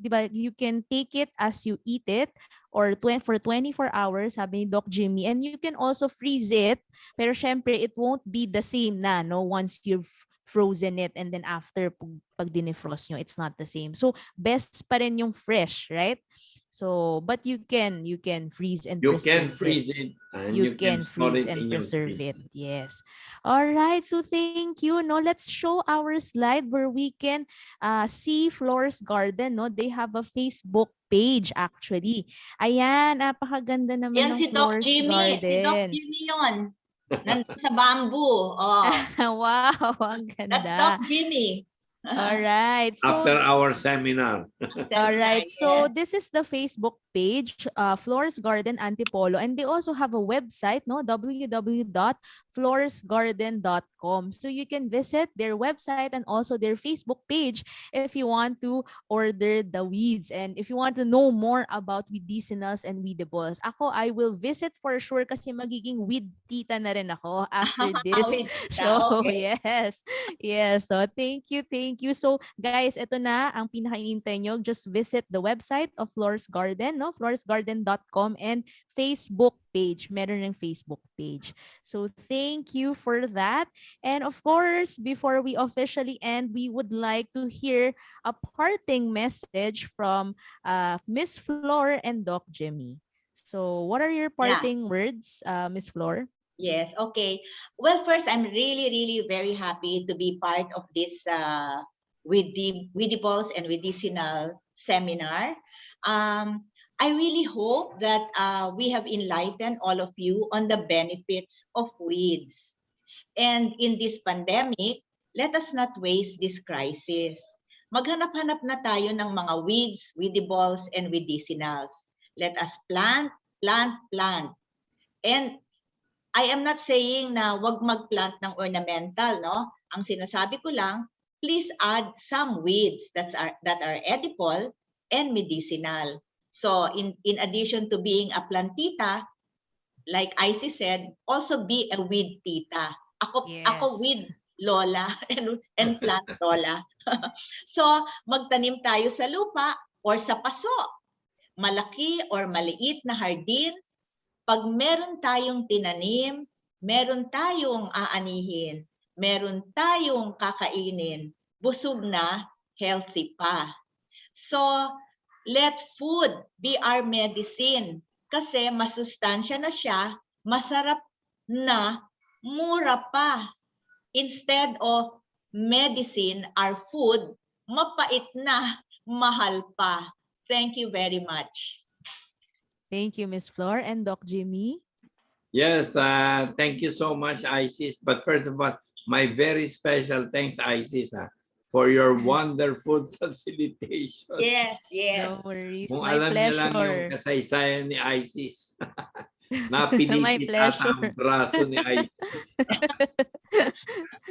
di ba, you can take it as you eat it or for 24 hours, sabi ni Doc Jimmy, and you can also freeze it. Pero syempre, it won't be the same na, no, once you've frozen it and then after pag dinefrost nyo, it's not the same. So best pa rin yung fresh, right? So, but you can freeze and You can preserve it. freeze it and You you can can store freeze it and in your preserve fridge. it. Yes. All right. So thank you. No, let's show our slide where we can see Flor's Garden. No, they have a Facebook page actually. Ayan, napakaganda naman Yan ng si Doc Flor's Jimmy. Si Doc Garden. Jimmy yun. Nandun sa bamboo. Oh, Wow, ang that's ganda. Doc Jimmy. All right. So After our seminar. all Seminar, right. So yes. this is the Facebook page, Flor's Garden Antipolo, and they also have a website, no, www.florsgarden.com. So you can visit their website and also their Facebook page if you want to order the weeds and if you want to know more about Weedicinals and Weedibles. Ako, I will visit for sure kasi magiging weed tita na rin ako after this Wait, tita. show. Okay. Yes. Yes. So thank you. Thank you. So guys, ito na ang pinakainintay nyo. Just visit the website of Flor's Garden, no? florsgarden.com and Facebook page. Meron ng Facebook page. So thank you for that. And of course, before we officially end, we would like to hear a parting message from Miss Flor and Doc Jimmy. So what are your parting words, Miss Flor? Yes, okay. Well, first, I'm really very happy to be part of this Weedibles and Weedicinal seminar. I really hope that we have enlightened all of you on the benefits of weeds. And in this pandemic, let us not waste this crisis. Maghanap-hanap na tayo ng mga weeds, weedibles, and weedicinals. Let us plant, plant, plant. And I am not saying na wag mag-plant ng ornamental, no? Ang sinasabi ko lang, please add some weeds that are edible and medicinal. So in addition to being a plantita, like Icy said, also be a weed tita. Ako weed lola and plant lola. So magtanim tayo sa lupa or sa paso. Malaki or maliit na hardin. Pag meron tayong tinanim, meron tayong aanihin, meron tayong kakainin, busog na, healthy pa. So, let food be our medicine kasi masustansya na siya, masarap na, mura pa. Instead of medicine, our food, mapait na, mahal pa. Thank you very much. Thank you, Miss Flor and Doc Jimmy. Yes, thank you so much, Isis. But first of all, my very special thanks, Isis, for your wonderful facilitation. Yes. No worries. Kung My alam niya lang yung pleasure. kasaysayan ni Isis, My napinipit ata pleasure. ang braso ni Isis.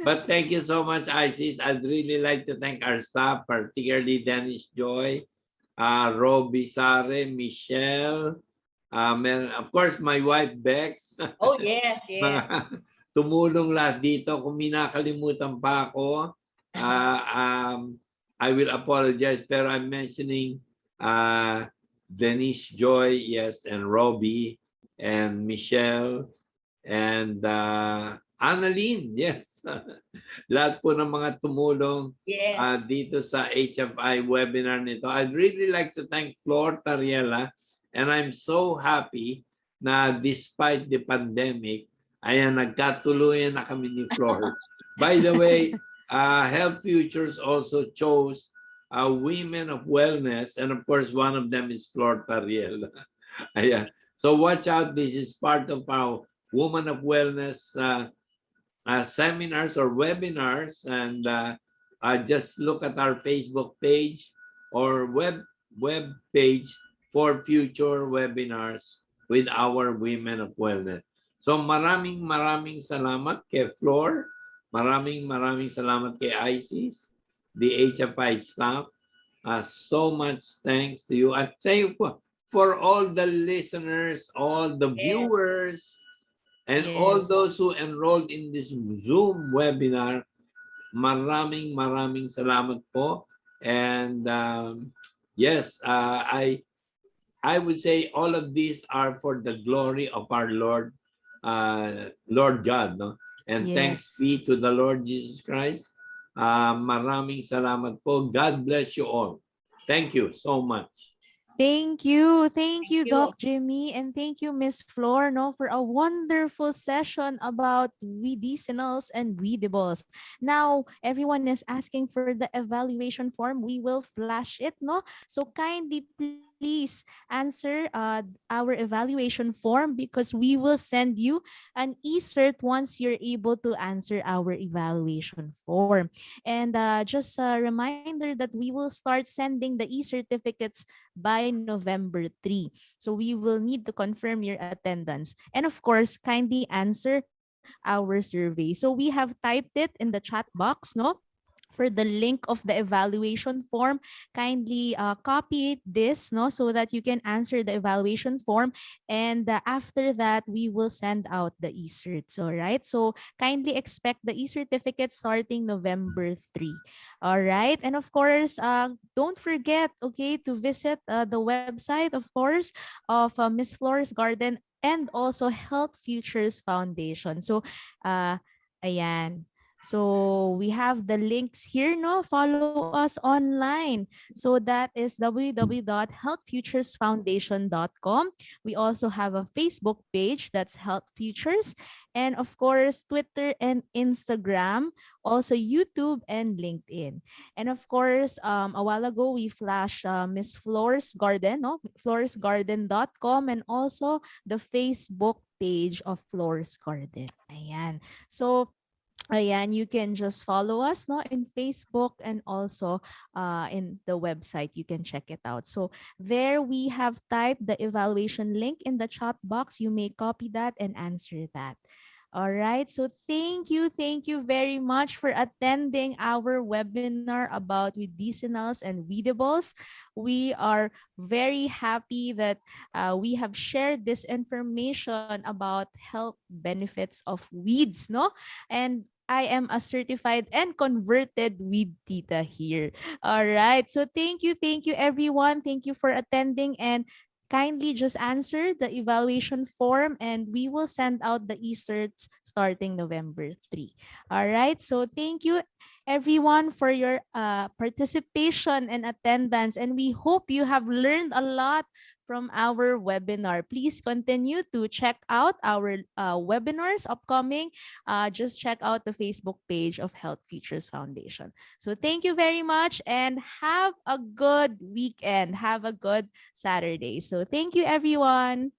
But thank you so much, Isis. I'd really like to thank our staff, particularly Dennis Joy, Robbie Sare, Michelle, of course, my wife, Bex. Oh, yes. Tumulong lahat dito. Kung minakalimutan pa ako, I will apologize. Pero I'm mentioning Denise Joy, yes, and Robbie, and Michelle, and Annalyn, yes. Lahat po ng mga tumulong dito sa HFI webinar nito. I'd really like to thank Flor, Tarriela, and I'm so happy na despite the pandemic, ayan, nagkatuluyan na kami ni Flor. By the way, Health Futures also chose women of wellness, and of course, one of them is Flor Tarriela. Ayan. So watch out, this is part of our Woman of Wellness seminars or webinars, and just look at our Facebook page or web page for future webinars with our Women of Wellness. So maraming salamat kay Flor, maraming salamat kay Isis, the HFI staff. So much thanks to you. At say for all the listeners, all the viewers, and all those who enrolled in this Zoom webinar, maraming salamat po. And yes, I would say all of these are for the glory of our Lord God, no? And thanks be to the Lord Jesus Christ Maraming salamat po. God bless you all. Thank you so much. Thank you. Thank Thank you, you. Doc Jimmy. And thank you, Miss Flor, no, for a wonderful session about Weedicinals and Weedibles. Now, everyone is asking for the evaluation form. We will flash it, no? So kindly please answer our evaluation form because we will send you an e-cert once you're able to answer our evaluation form. And just a reminder that we will start sending the e-certificates by November 3. So we will need to confirm your attendance. And of course, kindly answer our survey. So we have typed it in the chat box, no? For the link of the evaluation form, kindly copy this, no, so that you can answer the evaluation form. And after that, we will send out the e-certs. All right. So kindly expect the e-certificate starting November 3. All right. And of course, don't forget, okay, to visit the website, of course, of Miss Flor's Garden and also Health Futures Foundation. So, ayan. So we have the links here, no? Follow us online. So that is www.healthfuturesfoundation.com. We also have a Facebook page, that's Health Futures. And of course, Twitter and Instagram, also YouTube and LinkedIn. And of course, a while ago, we flashed Miss Flor's Garden, no? florsgarden.com, and also the Facebook page of Flor's Garden. Ayan. So, ayan, you can just follow us, no, in Facebook and also in the website. You can check it out. So there we have typed the evaluation link in the chat box. You may copy that and answer that. All right. So thank you very much for attending our webinar about Weedicinals and Weedibles. We are very happy that we have shared this information about health benefits of weeds, no? And I am a certified and converted weed tita here. All right. So thank you everyone. Thank you for attending, and kindly just answer the evaluation form and we will send out the e-certs starting November 3. All right. So thank you everyone for your participation and attendance, and we hope you have learned a lot from our webinar. Please continue to check out our webinars upcoming. Just check out the Facebook page of Health Futures Foundation. So thank you very much and have a good weekend. Have a good Saturday. So thank you, everyone.